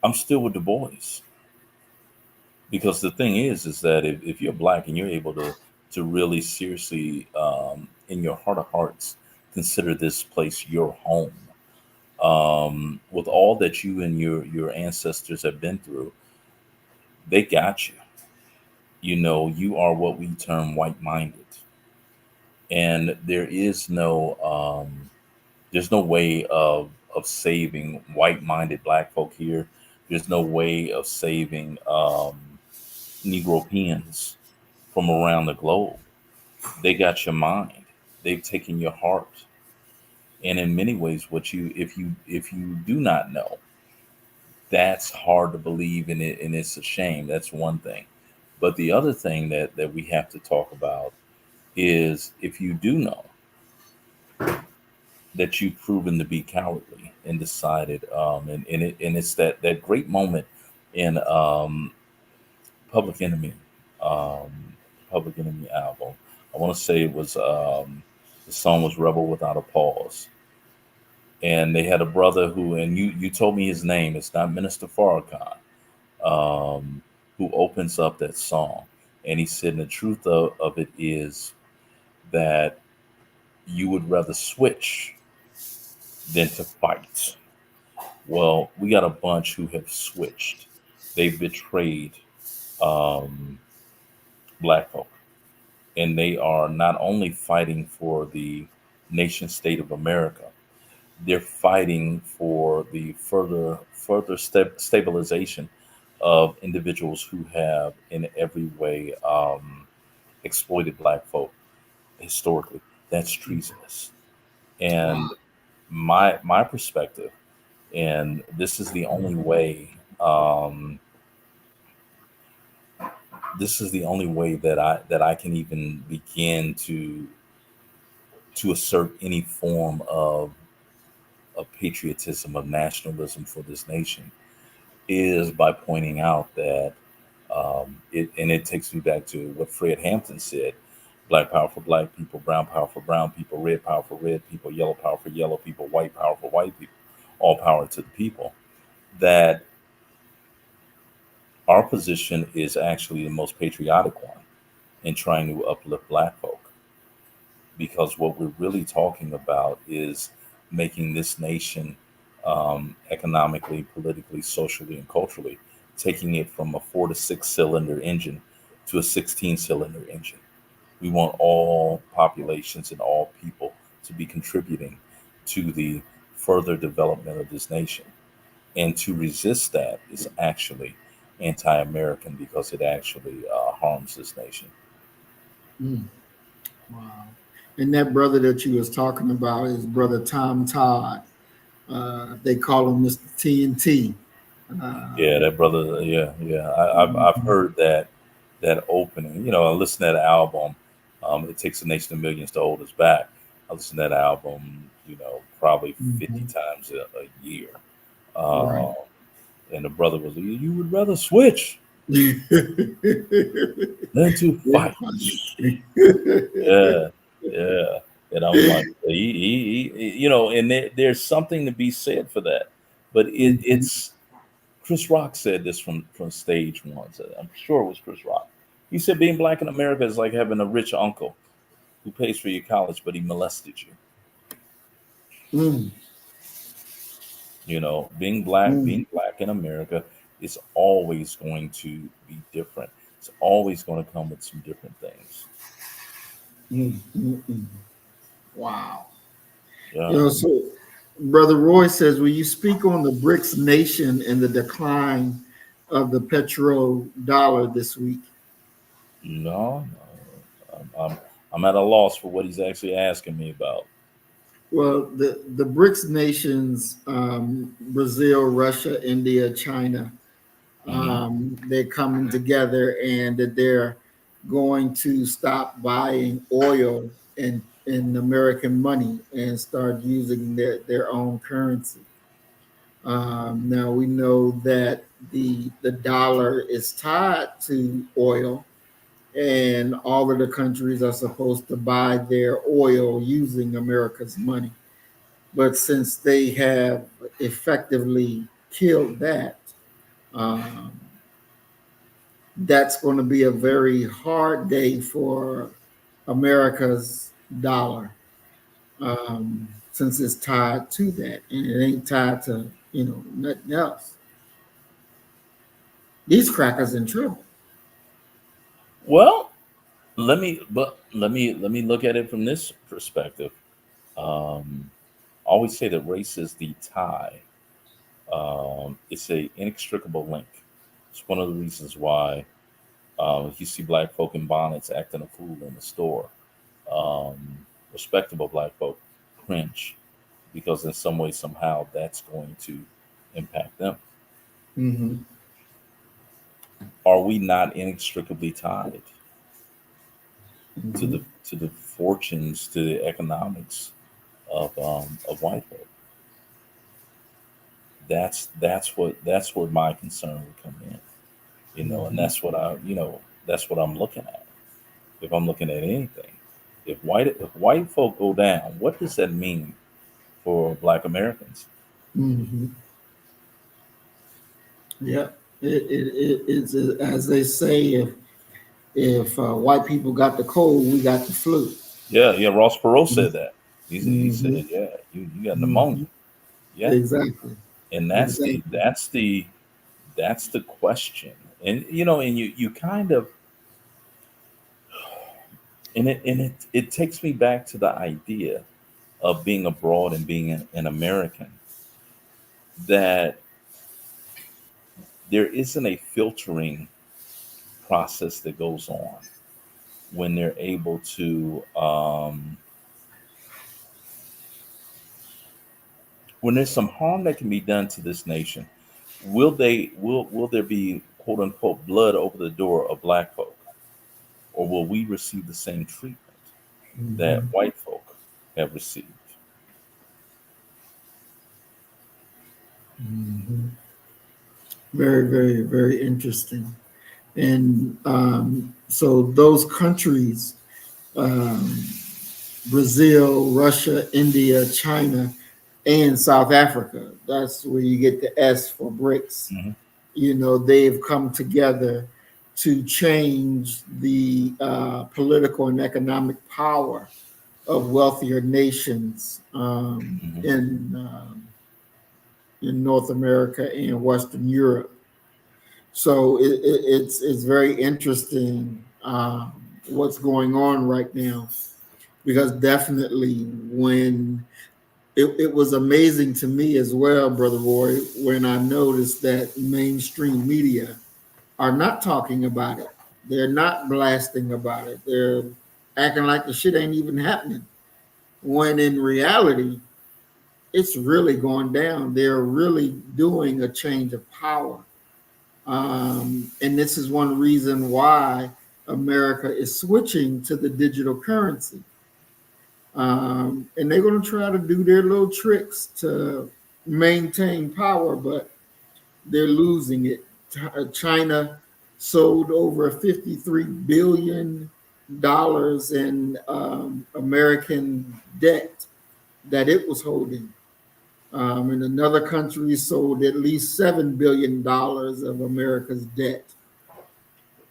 I'm still with the boys, because the thing is that if you're black and you're able to really seriously, in your heart of hearts, consider this place your home, with all that you and your ancestors have been through, they got you. You are what we term white-minded, and there's no way of saving white-minded black folk here. There's no way of saving Negropeans from around the globe. They got your mind. They've taken your heart. And in many ways, if you do not know, that's hard to believe in it, and it's a shame. That's one thing. But the other thing that we have to talk about is if you do know that you've proven to be cowardly and decided, and it's that great moment in Public Enemy, um, Public Enemy album. I want to say it was the song was "Rebel Without a Pause," and they had a brother who, and you told me his name. It's not Minister Farrakhan, who opens up that song, and he said, the truth of it is that you would rather switch than to fight. Well, we got a bunch who have switched. They've betrayed um, black folk, and they are not only fighting for the nation state of America, they're fighting for the further stabilization of individuals who have in every way exploited black folk historically. That's treasonous. Wow. And my perspective, and this is the only way. This is the only way that I can even begin to assert any form of patriotism, of nationalism for this nation, is by pointing out that and it takes me back to what Fred Hampton said: Black power for black people, brown power for brown people, red power for red people, yellow power for yellow people, white power for white people, all power to the people. That our position is actually the most patriotic one in trying to uplift black folk, because what we're really talking about is making this nation economically, politically, socially, and culturally, taking it from a 4 to 6 cylinder engine to a 16 cylinder engine. We want all populations and all people to be contributing to the further development of this nation. And to resist that is actually anti American, because it actually harms this nation. Mm, wow. And that brother that you was talking about is brother Tom Todd. They call him Mr. TNT. Yeah, that brother. Yeah, yeah. I've Mhm, heard that opening. I listened to that album. It takes a nation of millions to hold us back. I listen to that album. Probably 50 mhm. times a year. Right. Uh, and the brother was, you would rather switch than to Yeah, fight. funny. Yeah, yeah. And I'm like, and there's something to be said for that. But Mhm, it's Chris Rock said this from stage once. I'm sure it was Chris Rock. He said being black in America is like having a rich uncle who pays for your college, but he molested you. mm, Being mm, black in America is always going to be different. It's always going to come with some different things. mm. Wow. Yeah. So Brother Roy says, will you speak on the BRICS nation and the decline of the petrodollar this week? No, no. I'm at a loss for what he's actually asking me about. Well, the BRICS nations, Brazil, Russia, India, China, Hmm. they're coming together and that they're going to stop buying oil in American money and start using their own currency. Now we know that the dollar is tied to oil, and all of the countries are supposed to buy their oil using America's money. But since they have effectively killed that, um, that's going to be a very hard day for America's dollar, since it's tied to that, and it ain't tied to nothing else. These crackers in trouble. Well, let me look at it from this perspective. Um, I always say that race is the tie. It's a inextricable link. It's one of the reasons why you see black folk in bonnets acting a fool in the store. Um, Respectable black folk cringe, because in some way, somehow, that's going to impact them. Hmm. Are we not inextricably tied to Hmm. the to the fortunes, to the economics of white folk. That's where my concern would come in, and Mhm. that's what that's what I'm looking at. If I'm looking at anything, if white folk go down, what does that mean for Black Americans? Mhm. Yeah, it's as they say, if white people got the cold, we got the flu. Yeah, yeah. Ross Perot Mm-hmm. said that. He said, yeah, you got pneumonia. Hmm. Yeah, Exactly, and exactly. that's the question. And you kind of, and it takes me back to the idea of being abroad and being an American, that there isn't a filtering process that goes on when they're able to, when there's some harm that can be done to this nation. Will there be quote unquote blood over the door of Black folk, or will we receive the same treatment that Hmm. white folk have received? Hmm. Very, very, very interesting. And so those countries, um, Brazil, Russia, India, China, and South Africa. That's where you get the S for BRICS. Hmm. They've come together to change the political and economic power of wealthier nations Hmm. in North America and Western Europe. So it's very interesting what's going on right now, because definitely when it was amazing to me as well, Brother Roy, when I noticed that mainstream media are not talking about it. They're not blasting about it. They're acting like the shit ain't even happening. When in reality, it's really going down. They're really doing a change of power. And this is one reason why America is switching to the digital currency. And they're going to try to do their little tricks to maintain power, but they're losing it. China sold over $53 billion in American debt that it was holding. And another country sold at least $7 billion of America's debt.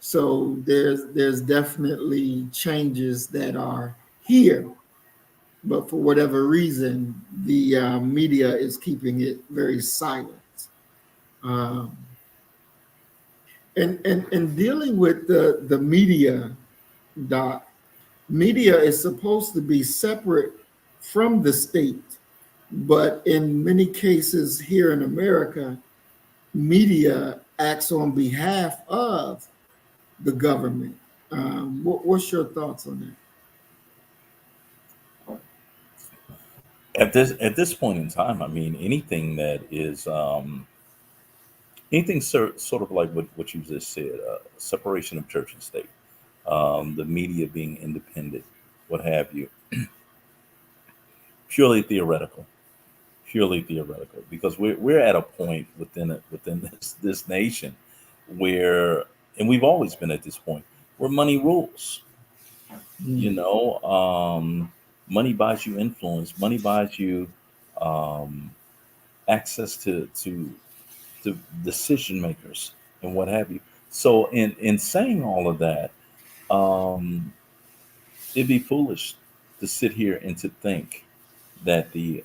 So there's definitely changes that are here, but for whatever reason, the media is keeping it very silent. Um, and dealing with the media, Doc, media is supposed to be separate from the state, but in many cases here in America, media acts on behalf of the government. What's your thoughts on that? At this point in time, I mean, anything that is anything sort of like what you just said, separation of church and state, the media being independent, what have you, purely theoretical, purely theoretical, because we're at a point within this nation where, and we've always been at this point, where money rules. You Mm. know, money buys you influence. Money buys you um, access to decision makers and what have you. So, in saying all of that, um, it'd be foolish to sit here and to think that the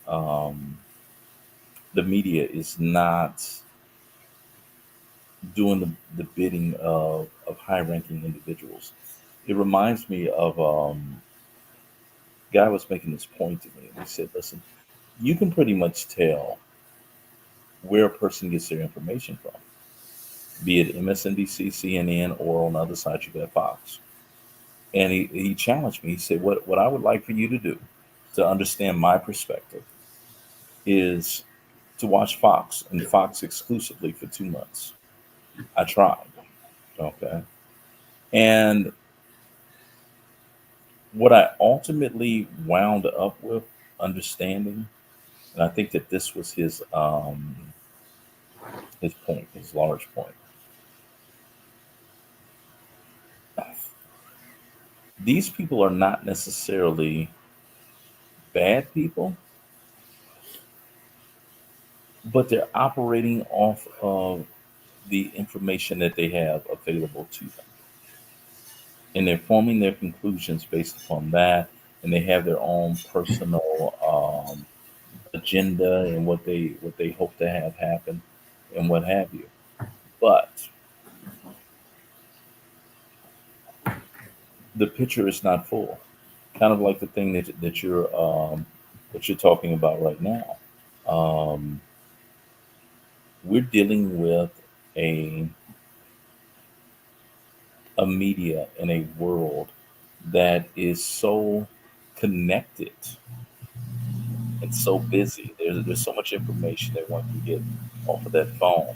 media is not doing the bidding of high ranking individuals. It reminds me of guy was making this point to me, and he said, "Listen, you can pretty much tell where a person gets their information from, be it MSNBC, CNN, or on the other side you got Fox." And he challenged me. He said, "What I would like for you to do to understand my perspective is to watch Fox and Fox exclusively for 2 months." I tried, okay, and what I ultimately wound up with understanding, and I think that this was his point, his large point. These people are not necessarily bad people, but they're operating off of the information that they have available to them, and they're forming their conclusions based upon that, and they have their own personal agenda and what they hope to have happen and what have you. But the picture is not full. Kind of like the thing that you're talking about right now. Um, we're dealing with a a media in a world that is so connected and so busy. There's so much information that one can get off of that phone.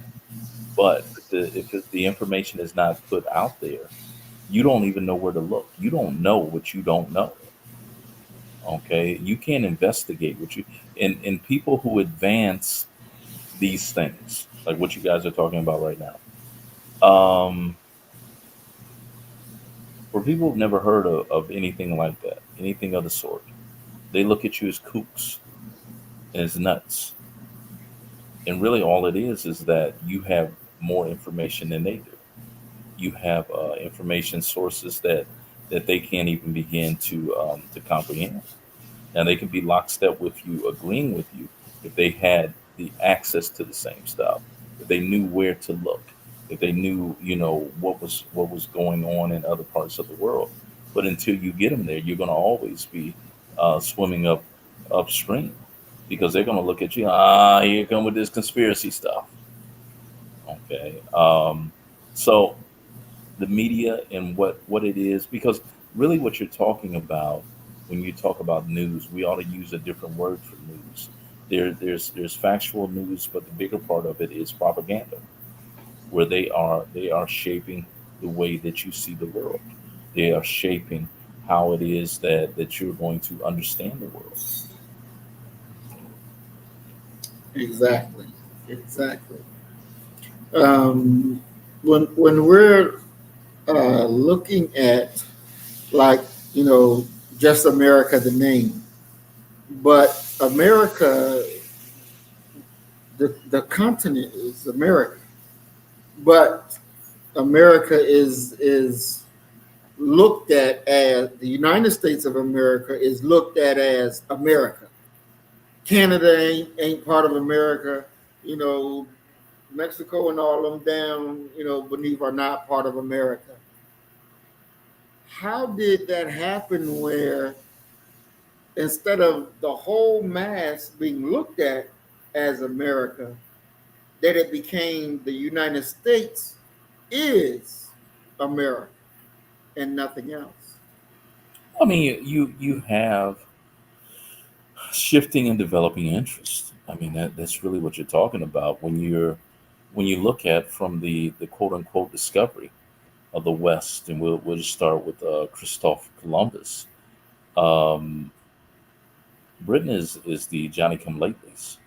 But if the information is not put out there, you don't even know where to look. You don't know what you don't know. Okay, you can't investigate what you and people who advance these things, like what you guys are talking about right now. For people who've never heard of anything like that, anything of the sort, they look at you as kooks and as nuts. And really, all it is that you have more information than they do. You have information sources that they can't even begin to comprehend. Now they can be lockstep with you, agreeing with you, if they had the access to the same stuff, if they knew where to look, if they knew, what was going on in other parts of the world. But until you get them there, you're going to always be swimming upstream because they're going to look at you. Here you come with this conspiracy stuff. Okay, so the media and what it is, because really what you're talking about when you talk about news, we ought to use a different word for news. There's factual news, but the bigger part of it is propaganda, where they are shaping the way that you see the world. They are shaping how it is that you're going to understand the world. Exactly. Exactly. Um, when we're looking at, like, you know, just America, the name, but America, the continent is America, but America is looked at as the United States of America is looked at as America. Canada ain't part of America. You know, Mexico and all them down, beneath are not part of America. How did that happen where instead of the whole mass being looked at as America, that it became the United States is America and nothing else? I mean, you have shifting and developing interest. I mean, that's really what you're talking about when you look at from the quote unquote discovery of the West, and we'll just start with Christopher Columbus. Um, Britain is the Johnny Come Latelys.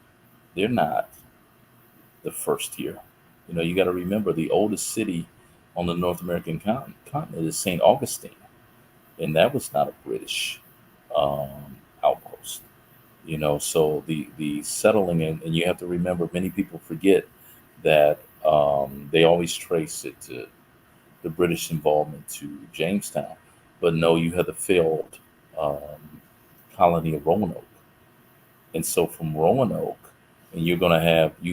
They're not the first here. You got to remember the oldest city on the North American continent is St. Augustine, and that was not a British um, outpost. So the settling in, and you have to remember, many people forget that they always trace it to the British involvement to Jamestown, but no, you had the failed um, colony of Roanoke. And so from Roanoke, and you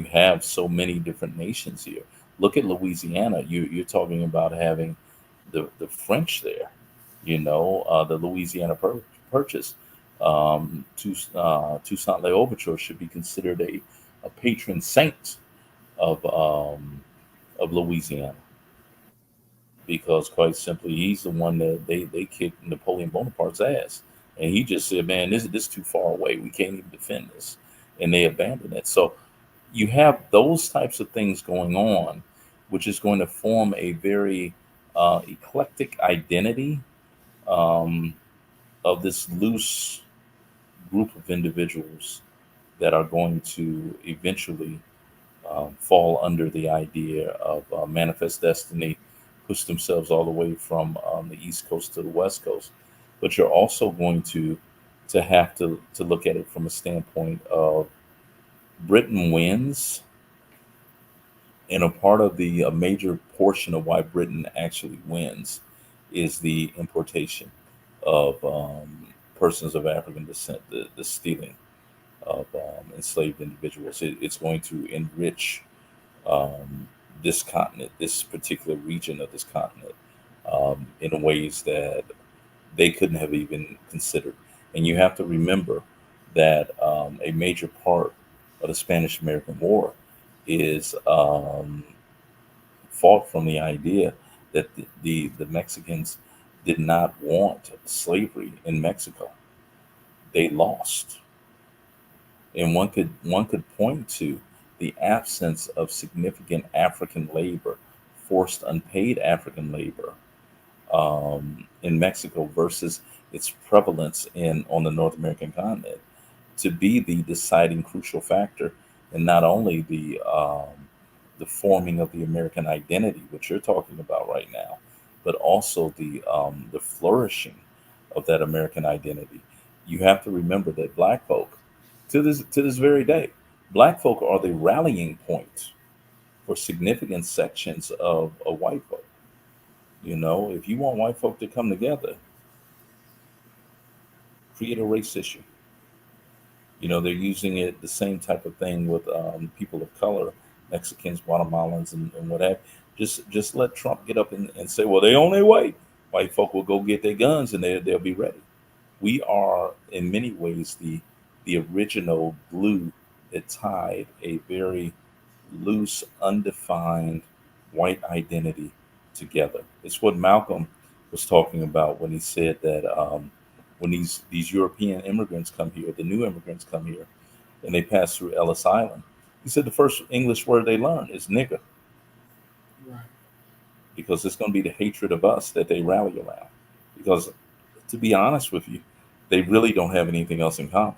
have so many different nations here. Look at Louisiana. You're talking about having the French there. The Louisiana Purchase. Toussaint L'Ouverture should be considered a patron saint of of Louisiana, because quite simply he's the one that they kicked Napoleon Bonaparte's ass, and he just said, "Man, this is too far away. We can't even defend this," and they abandoned it. So you have those types of things going on, which is going to form a very eclectic identity. Um, of this loose group of individuals that are going to eventually fall under the idea of manifest destiny, push themselves all the way from the East Coast to the West Coast. But you're also going to have to look at it from a standpoint of Britain wins, and a part of the a major portion of why Britain actually wins is the importation of persons of African descent, the stealing of enslaved individuals. It's going to enrich um, this continent, this particular region of this continent, in ways that they couldn't have even considered. And you have to remember that a major part of the Spanish American War is fought from the idea that the Mexicans did not want slavery in Mexico. They lost. And one could point to the absence of significant African labor, forced unpaid African labor, in Mexico versus its prevalence in on the North American continent to be the deciding crucial factor in not only the forming of the American identity, which you're talking about right now, but also the flourishing of that American identity. You have to remember that Black folk, to this very day, Black folk are the rallying point for significant sections of white folk. You know, if you want white folk to come together, create a race issue. You know, they're using it the same type of thing with people of color, Mexicans, Guatemalans, and what have. Just let Trump get up and say, well, they only white. White folk will go get their guns and they'll be ready. We are in many ways the original glue that tied a very loose, undefined white identity together. It's what Malcolm was talking about when he said that when these European immigrants come here, the new immigrants come here, and they pass through Ellis Island, he said the first English word they learn is nigger, Right. because it's going to be the hatred of us that they rally around. Because to be honest with you, they really don't have anything else in common.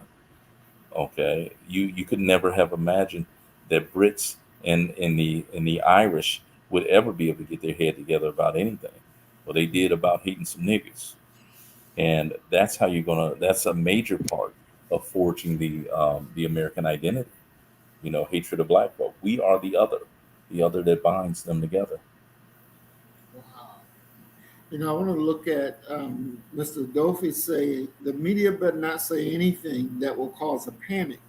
Okay, you could never have imagined that Brits and the Irish would ever be able to get their head together about anything. Well, they did about hating some niggas, and that's how you're gonna. That's a major part of forging the American identity. You know, hatred of black folk. We are the other that binds them together. Wow. I want to look at Mr. Dofi say the media better not say anything that will cause a panic.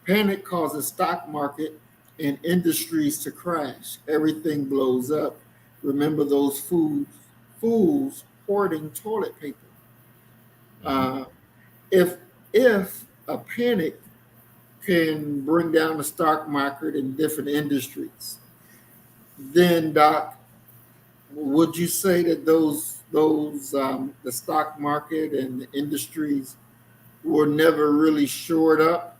Panic causes stock market and industries to crash. Everything blows up. Remember those fools hoarding toilet paper. Hmm. Uh, if a panic can bring down the stock market in different industries, then Doc, would you say that those the stock market and the industries were never really shored up?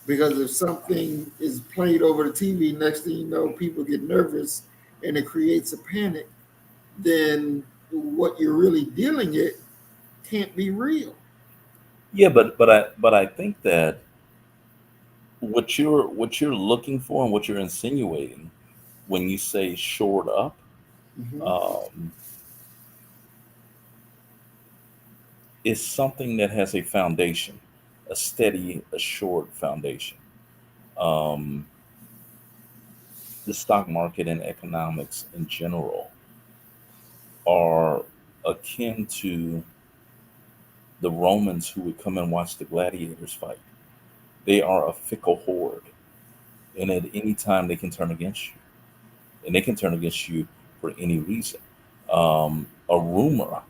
Because if something is played over the TV, next thing you know, people get nervous and it creates a panic, then what you're really dealing it can't be real. Yeah, but I think that what you're looking for and what you're insinuating when you say shored up, Hmm. um, is something that has a foundation, a steady, assured foundation. Um, the stock market and economics in general are akin to the Romans who would come and watch the gladiators fight. They are a fickle horde, and at any time they can turn against you, and they can turn against you for any reason. A rumor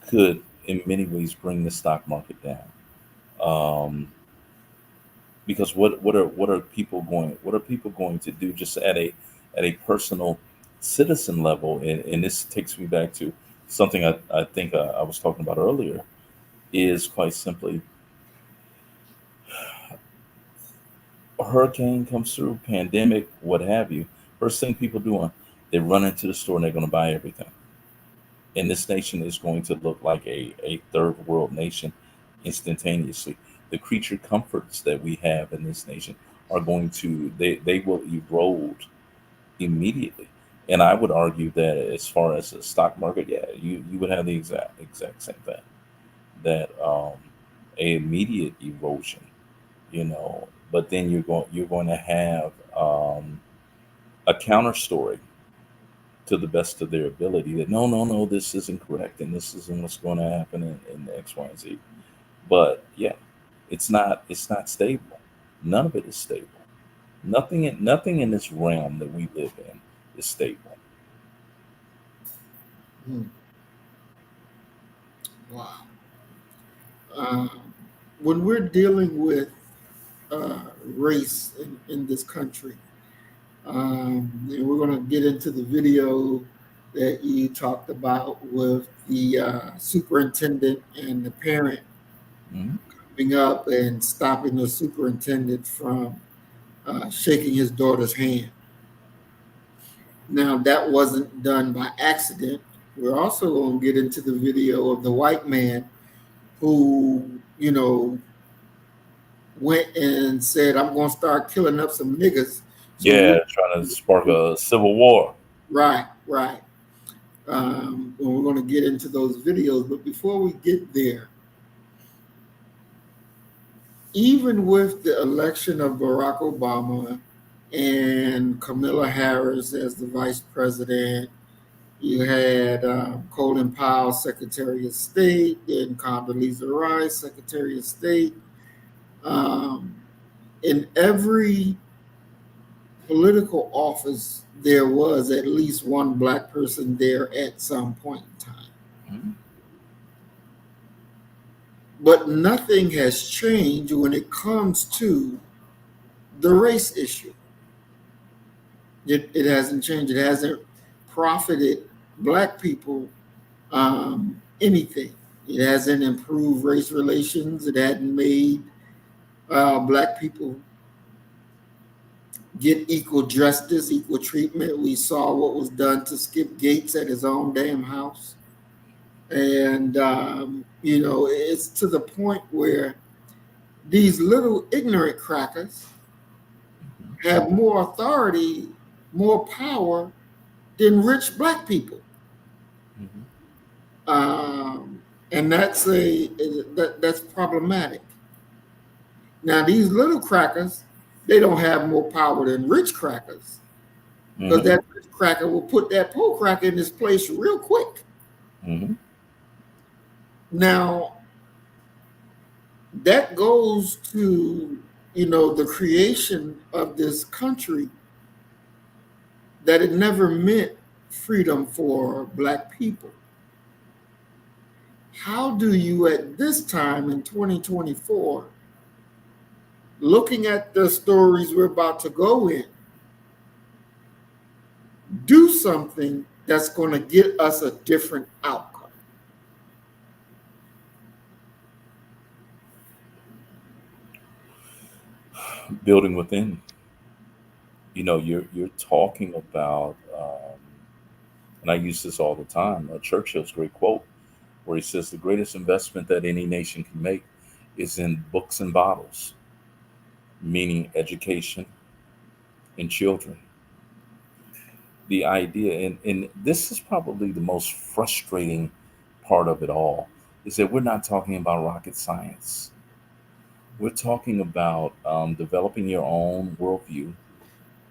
could, in many ways, bring the stock market down. Um, because what are people going to do just at a personal citizen level, and this takes me back to something I think I was talking about earlier, is quite simply a hurricane comes through, pandemic, what have you. First thing people doing, they run into the store and they're going to buy everything. And this nation is going to look like a third world nation instantaneously. The creature comforts that we have in this nation are going to they will erode immediately. And I would argue that as far as the stock market, yeah, you would have the exact same thing. That a immediate erosion, but then you're going to have a counter story to the best of their ability that no, this isn't correct and this isn't what's going to happen in X, Y, and Z. But yeah, it's not stable. None of it is stable. Nothing in this realm that we live in is stable. Hmm. Wow. Um, when we're dealing with race in this country, and we're going to get into the video that you talked about with the superintendent and the parent Mhm. coming up and stopping the superintendent from shaking his daughter's hand. Now, that wasn't done by accident. We're also going to get into the video of the white man who, went and said, I'm going to start killing up some niggas. So, Yeah, trying to spark a civil war. right, right. And we're going to get into those videos. But before we get there, even with the election of Barack Obama and Kamala Harris as the vice president, you had Colin Powell, Secretary of State, then Condoleezza Rice, Secretary of State. Um, in every political office, there was at least one black person there at some point in time. Mhm. But nothing has changed when it comes to the race issue. It hasn't changed. It hasn't profited black people anything. It hasn't improved race relations. It hadn't made black people get equal justice, equal treatment. We saw what was done to Skip Gates at his own damn house. And, it's to the point where these little ignorant crackers have more authority, more power than rich black people. Mhm. Um, and that's problematic. Now, these little crackers, they don't have more power than rich crackers because Mhm. that rich cracker will put that poor cracker in his place real quick. Mhm. Now, that goes to the creation of this country, that it never meant freedom for black people. How do you at this time in 2024, looking at the stories we're about to go in, do something that's going to get us a different outcome? Building within. You're talking about, and I use this all the time. Churchill's great quote, where he says the greatest investment that any nation can make is in books and bottles, meaning education and children. The idea, and this is probably the most frustrating part of it all, is that we're not talking about rocket science. We're talking about developing your own worldview.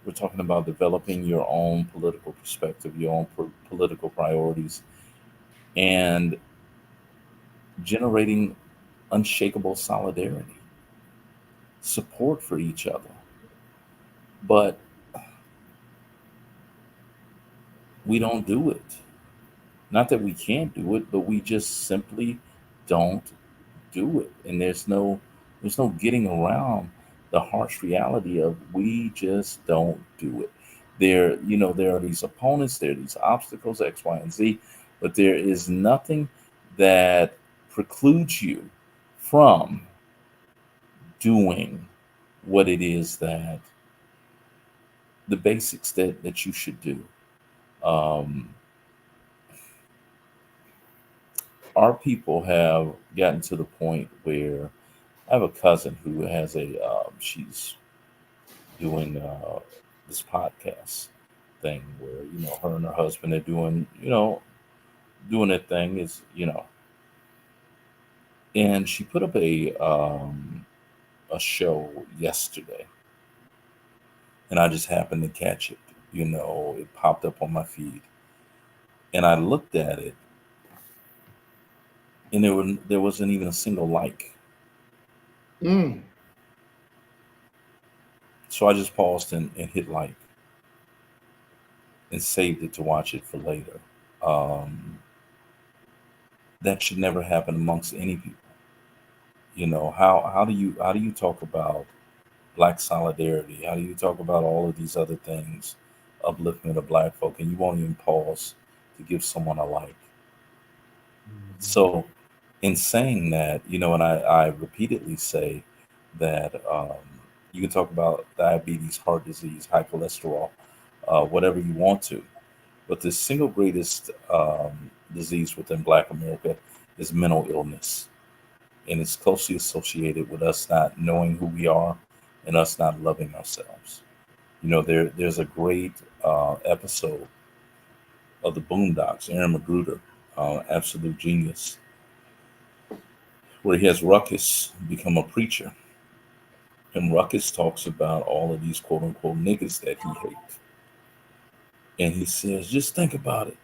We're talking about developing your own political perspective, your own political priorities, and generating unshakable solidarity, support for each other. But we don't do it. Not that we can't do it, but we just simply don't do it. And there's no getting around the harsh reality of we just don't do it. There are these opponents, there are these obstacles, X, Y, and Z, but there is nothing that precludes you from doing what it is that the basics that you should do. Um, our people have gotten to the point where I have a cousin who has she's doing this podcast thing where, her and her husband are doing, doing their thing and she put up a show yesterday, and I just happened to catch it. It popped up on my feed, and I looked at it, and there wasn't even a single like. Mm. So I just paused and hit like and saved it to watch it for later. Um, that should never happen amongst any people. How do you talk about black solidarity? How do you talk about all of these other things, upliftment of black folk, and you won't even pause to give someone a like? So, in saying that, and I repeatedly say that you can talk about diabetes, heart disease, high cholesterol, whatever you want to, but the single greatest disease within Black America is mental illness, and it's closely associated with us not knowing who we are and us not loving ourselves. There's a great episode of the Boondocks, Aaron Magruder, absolute genius, where he has Ruckus become a preacher. And Ruckus talks about all of these quote unquote niggas that he hates. And he says, just think about it.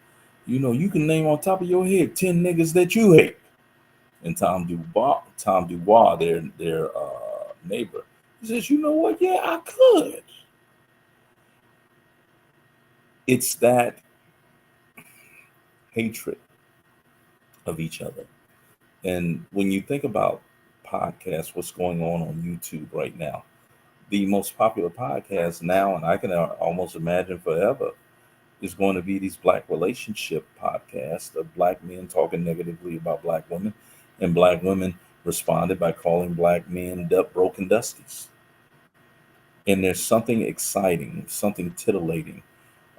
You can name on top of your head 10 niggas that you hate. And Tom Dubois, their neighbor, he says, you know what? Yeah, I could. It's that hatred of each other. And when you think about podcasts, what's going on YouTube right now, the most popular podcast now, and I can almost imagine forever, is going to be these black relationship podcasts of black men talking negatively about black women, and black women responded by calling black men broken dusties. And there's something exciting, something titillating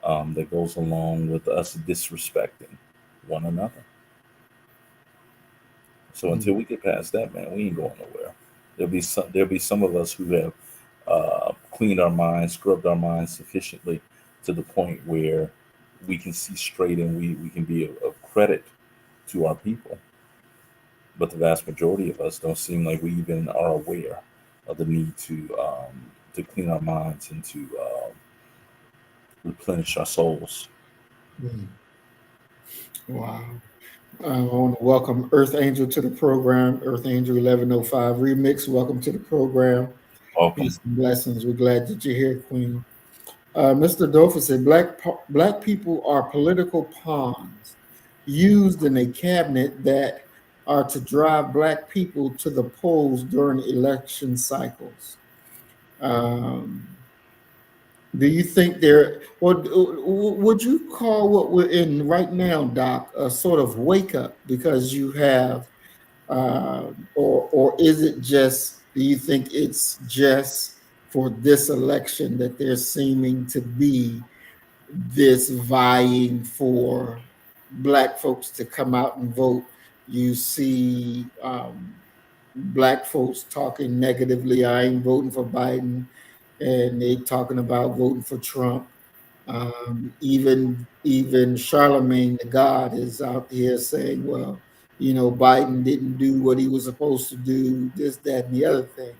that goes along with us disrespecting one another. So until we get past that, man, we ain't going nowhere. There'll be some of us who have cleaned our minds, scrubbed our minds sufficiently to the point where we can see straight and we can be of credit to our people. But the vast majority of us don't seem like we even are aware of the need to clean our minds and to replenish our souls. Mm. Wow. I want to welcome Earth Angel to the program. Earth Angel 1105 Remix. Welcome to the program. Welcome. Peace and blessings. We're glad that you're here, Queen. Mr. Dofa said, black people are political pawns used in a cabinet that are to drive black people to the polls during election cycles. Um, do you think would you call what we're in right now, Doc, a sort of wake up because you have, or is it just, do you think it's just for this election that there seeming to be this vying for black folks to come out and vote? You see black folks talking negatively. I ain't voting for Biden, and they talking about voting for Trump. Even Charlemagne the God is out here saying, well, Biden didn't do what he was supposed to do, this, that, and the other thing.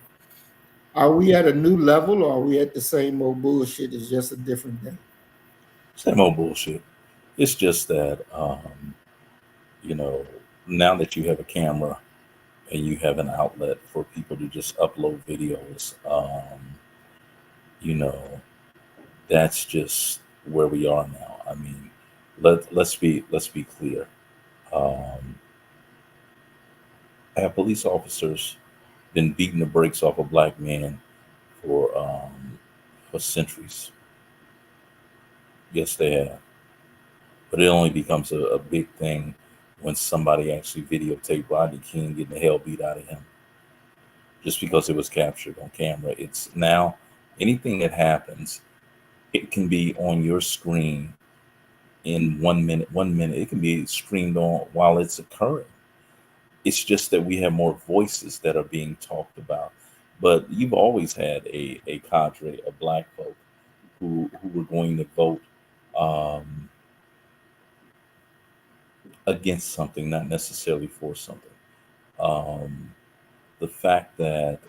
Are we at a new level, or are we at the same old bullshit? It's just a different day. Same old bullshit. It's just that, you know, now that you have a camera and you have an outlet for people to just upload videos, you know, that's just where we are now. I mean, let's be clear. Um, have police officers been beating the brakes off a black man for centuries? Yes, they have. But it only becomes a big thing when somebody actually videotaped Rodney King getting the hell beat out of him just because it was captured on camera. It's now anything that happens, it can be on your screen in 1 minute. 1 minute, it can be streamed on while it's occurring. It's just that we have more voices that are being talked about. But you've always had a cadre of black folk who were going to vote um, against something, not necessarily for something. Um, the fact that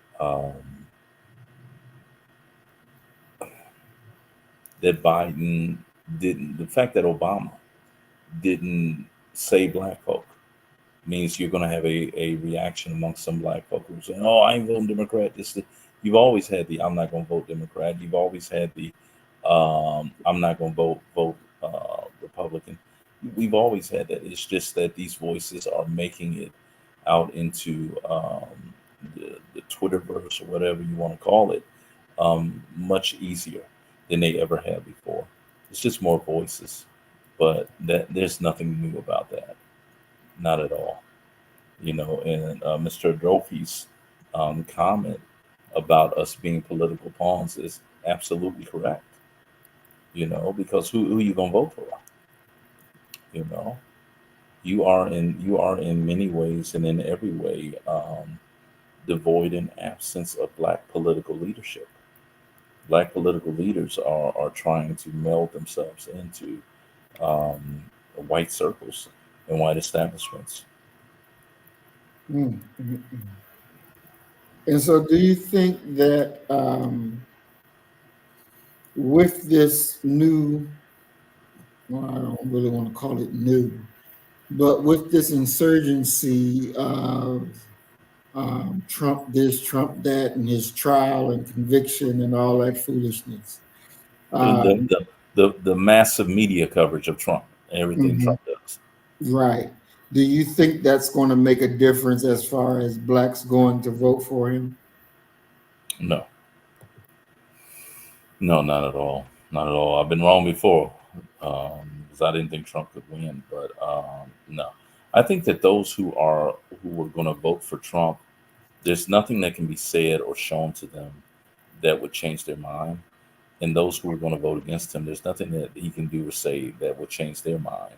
Biden didn't, the fact that Obama didn't say black folk means you're going to have a reaction amongst some black folk who say, "Oh, I ain't voting Democrat." You've always had the "I'm not going to vote Democrat." You've always had the "I'm not going to vote Republican." We've always had that. It's just that these voices are making it out into the Twitterverse or whatever you want to call it much easier than they ever have before. It's just more voices, but that there's nothing new about that, not at all. And Mr. Adolfi's comment about us being political pawns is absolutely correct. Because who you gonna vote for? You know, you are in many ways and in every way devoid and absence of black political leadership. Black political leaders are trying to meld themselves into white circles and white establishments. Mm, mm, mm. And so, do you think that with this new, well, I don't really want to call it new, but with this insurgency of Trump this, Trump that, and his trial and conviction and all that foolishness, The, uh, the, the, the massive media coverage of Trump and everything mhm, Trump does. right? Do you think that's going to make a difference as far as blacks going to vote for him? No, no, not at all. Not at all. I've been wrong before because I didn't think Trump could win. But no, I think that those who are going to vote for Trump, there's nothing that can be said or shown to them that would change their mind. And those who are going to vote against him, there's nothing that he can do or say that would change their mind.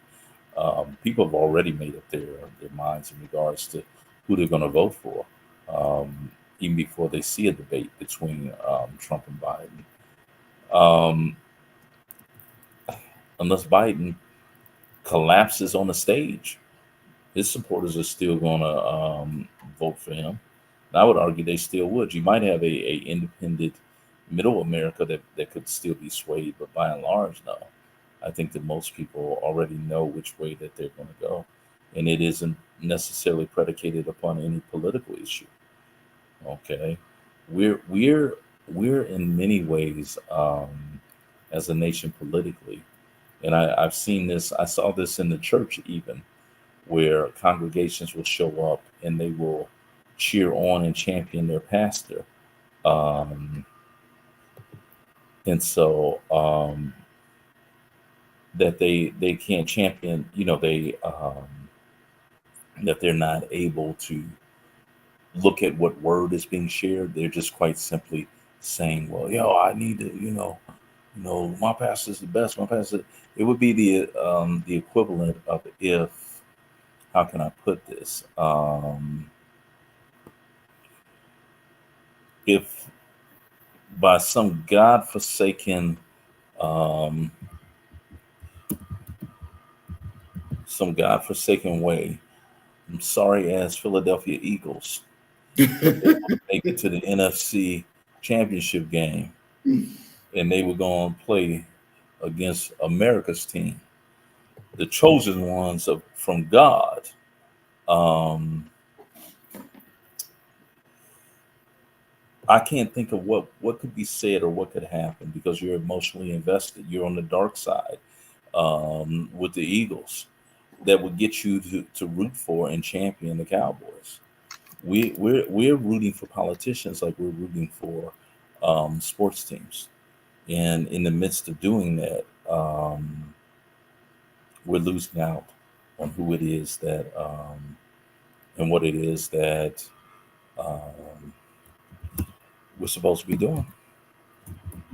People have already made up their minds in regards to who they're going to vote for, um, even before they see a debate between Trump and Biden. Um, unless Biden collapses on the stage, his supporters are still going to vote for him. And I would argue they still would. You might have a independent middle America that could still be swayed, but by and large, no. I think that most people already know which way that they're going to go, and it isn't necessarily predicated upon any political issue. Okay, we're in many ways as a nation politically, and I've seen this. I saw this in the church even, where congregations will show up and they will cheer on and champion their pastor, um, and so that they can't champion. That they're not able to look at what word is being shared. They're just quite simply saying, "Well, I need to, my pastor's the best. My pastor." It would be the equivalent of if, how can I put this? If by um, some godforsaken way, I'm sorry as Philadelphia Eagles, if they want to make it to the NFC Championship game and they were going to play against America's team, the chosen ones from God. Um, I can't think of what could be said or what could happen because you're emotionally invested. You're on the dark side with the Eagles that would get you to root for and champion the Cowboys. We're rooting for politicians like we're rooting for sports teams, and in the midst of doing that, we're losing out on who it is that and what it is that um, we're supposed to be doing.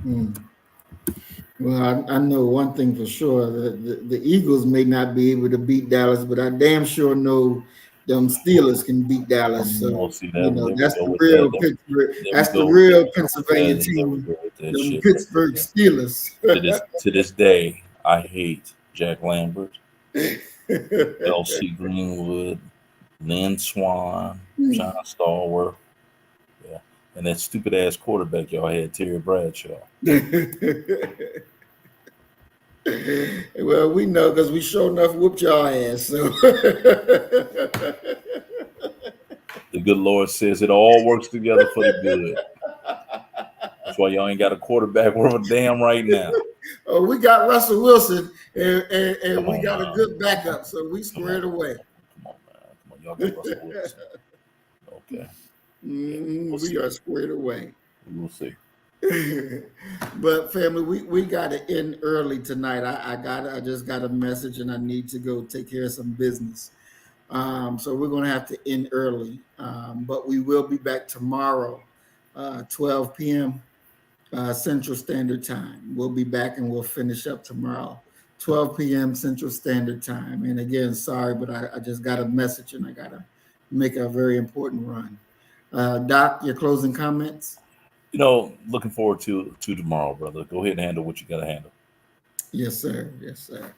Mm. Well, I know one thing for sure: the Eagles may not be able to beat Dallas, but I damn sure know them Steelers can beat Dallas. Oh, So see that? you There know we that's go the with that. real Pittsburgh. There we That's the go with real that. Pennsylvania There we team. go with that Them shit right Pittsburgh there. Steelers. To this day, I hate Jack Lambert, L.C. Greenwood, Lynn Swan, John Stallworth, yeah, and that stupid ass quarterback y'all had, Terry Bradshaw. Well, we know because we sure enough whooped y'all ass. So The good Lord says it all works together for the good. That's why y'all ain't got a quarterback worth a damn right now. oh, we got Russell Wilson and Come we on got a now. good backup, so we Come squared on, away. come on, man. Come on, y'all got Russell Wilson. Okay. Yeah, we'll We see. are squared away. We'll see. But family, we got to end early tonight. I just got a message and I need to go take care of some business. So we're going to have to end early. But we will be back tomorrow, 12 p.m. Central Standard Time. We'll be back and we'll finish up tomorrow, 12 p.m. Central Standard Time. And again, sorry, but I just got a message and I got to make a very important run. Doc, your closing comments? You know, looking forward to tomorrow, brother. Go ahead and handle what you got to handle. Yes, sir. Yes, sir.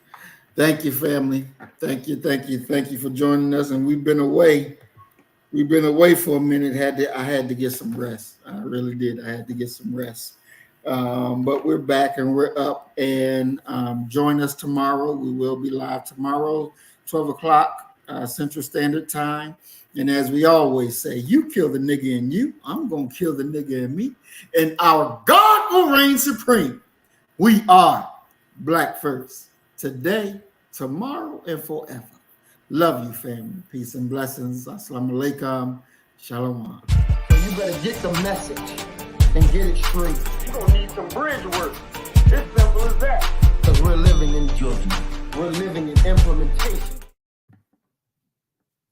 Thank you, family. Thank you for joining us. And we've been away for a minute. I had to get some rest. I really did. I had to get some rest. But we're back and we're up. And join us tomorrow. We will be live tomorrow, 12 o'clock Central Standard Time. And as we always say, you kill the nigga in you, I'm going to kill the nigga in me. And our God will reign supreme. We are Black First. Today, tomorrow, and forever. Love you, family. Peace and blessings. Assalamu alaikum. Shalom. So you better get the message and get it straight. You're going to need some bridge work. It's simple as that. Because we're living in judgment. We're living in implementation.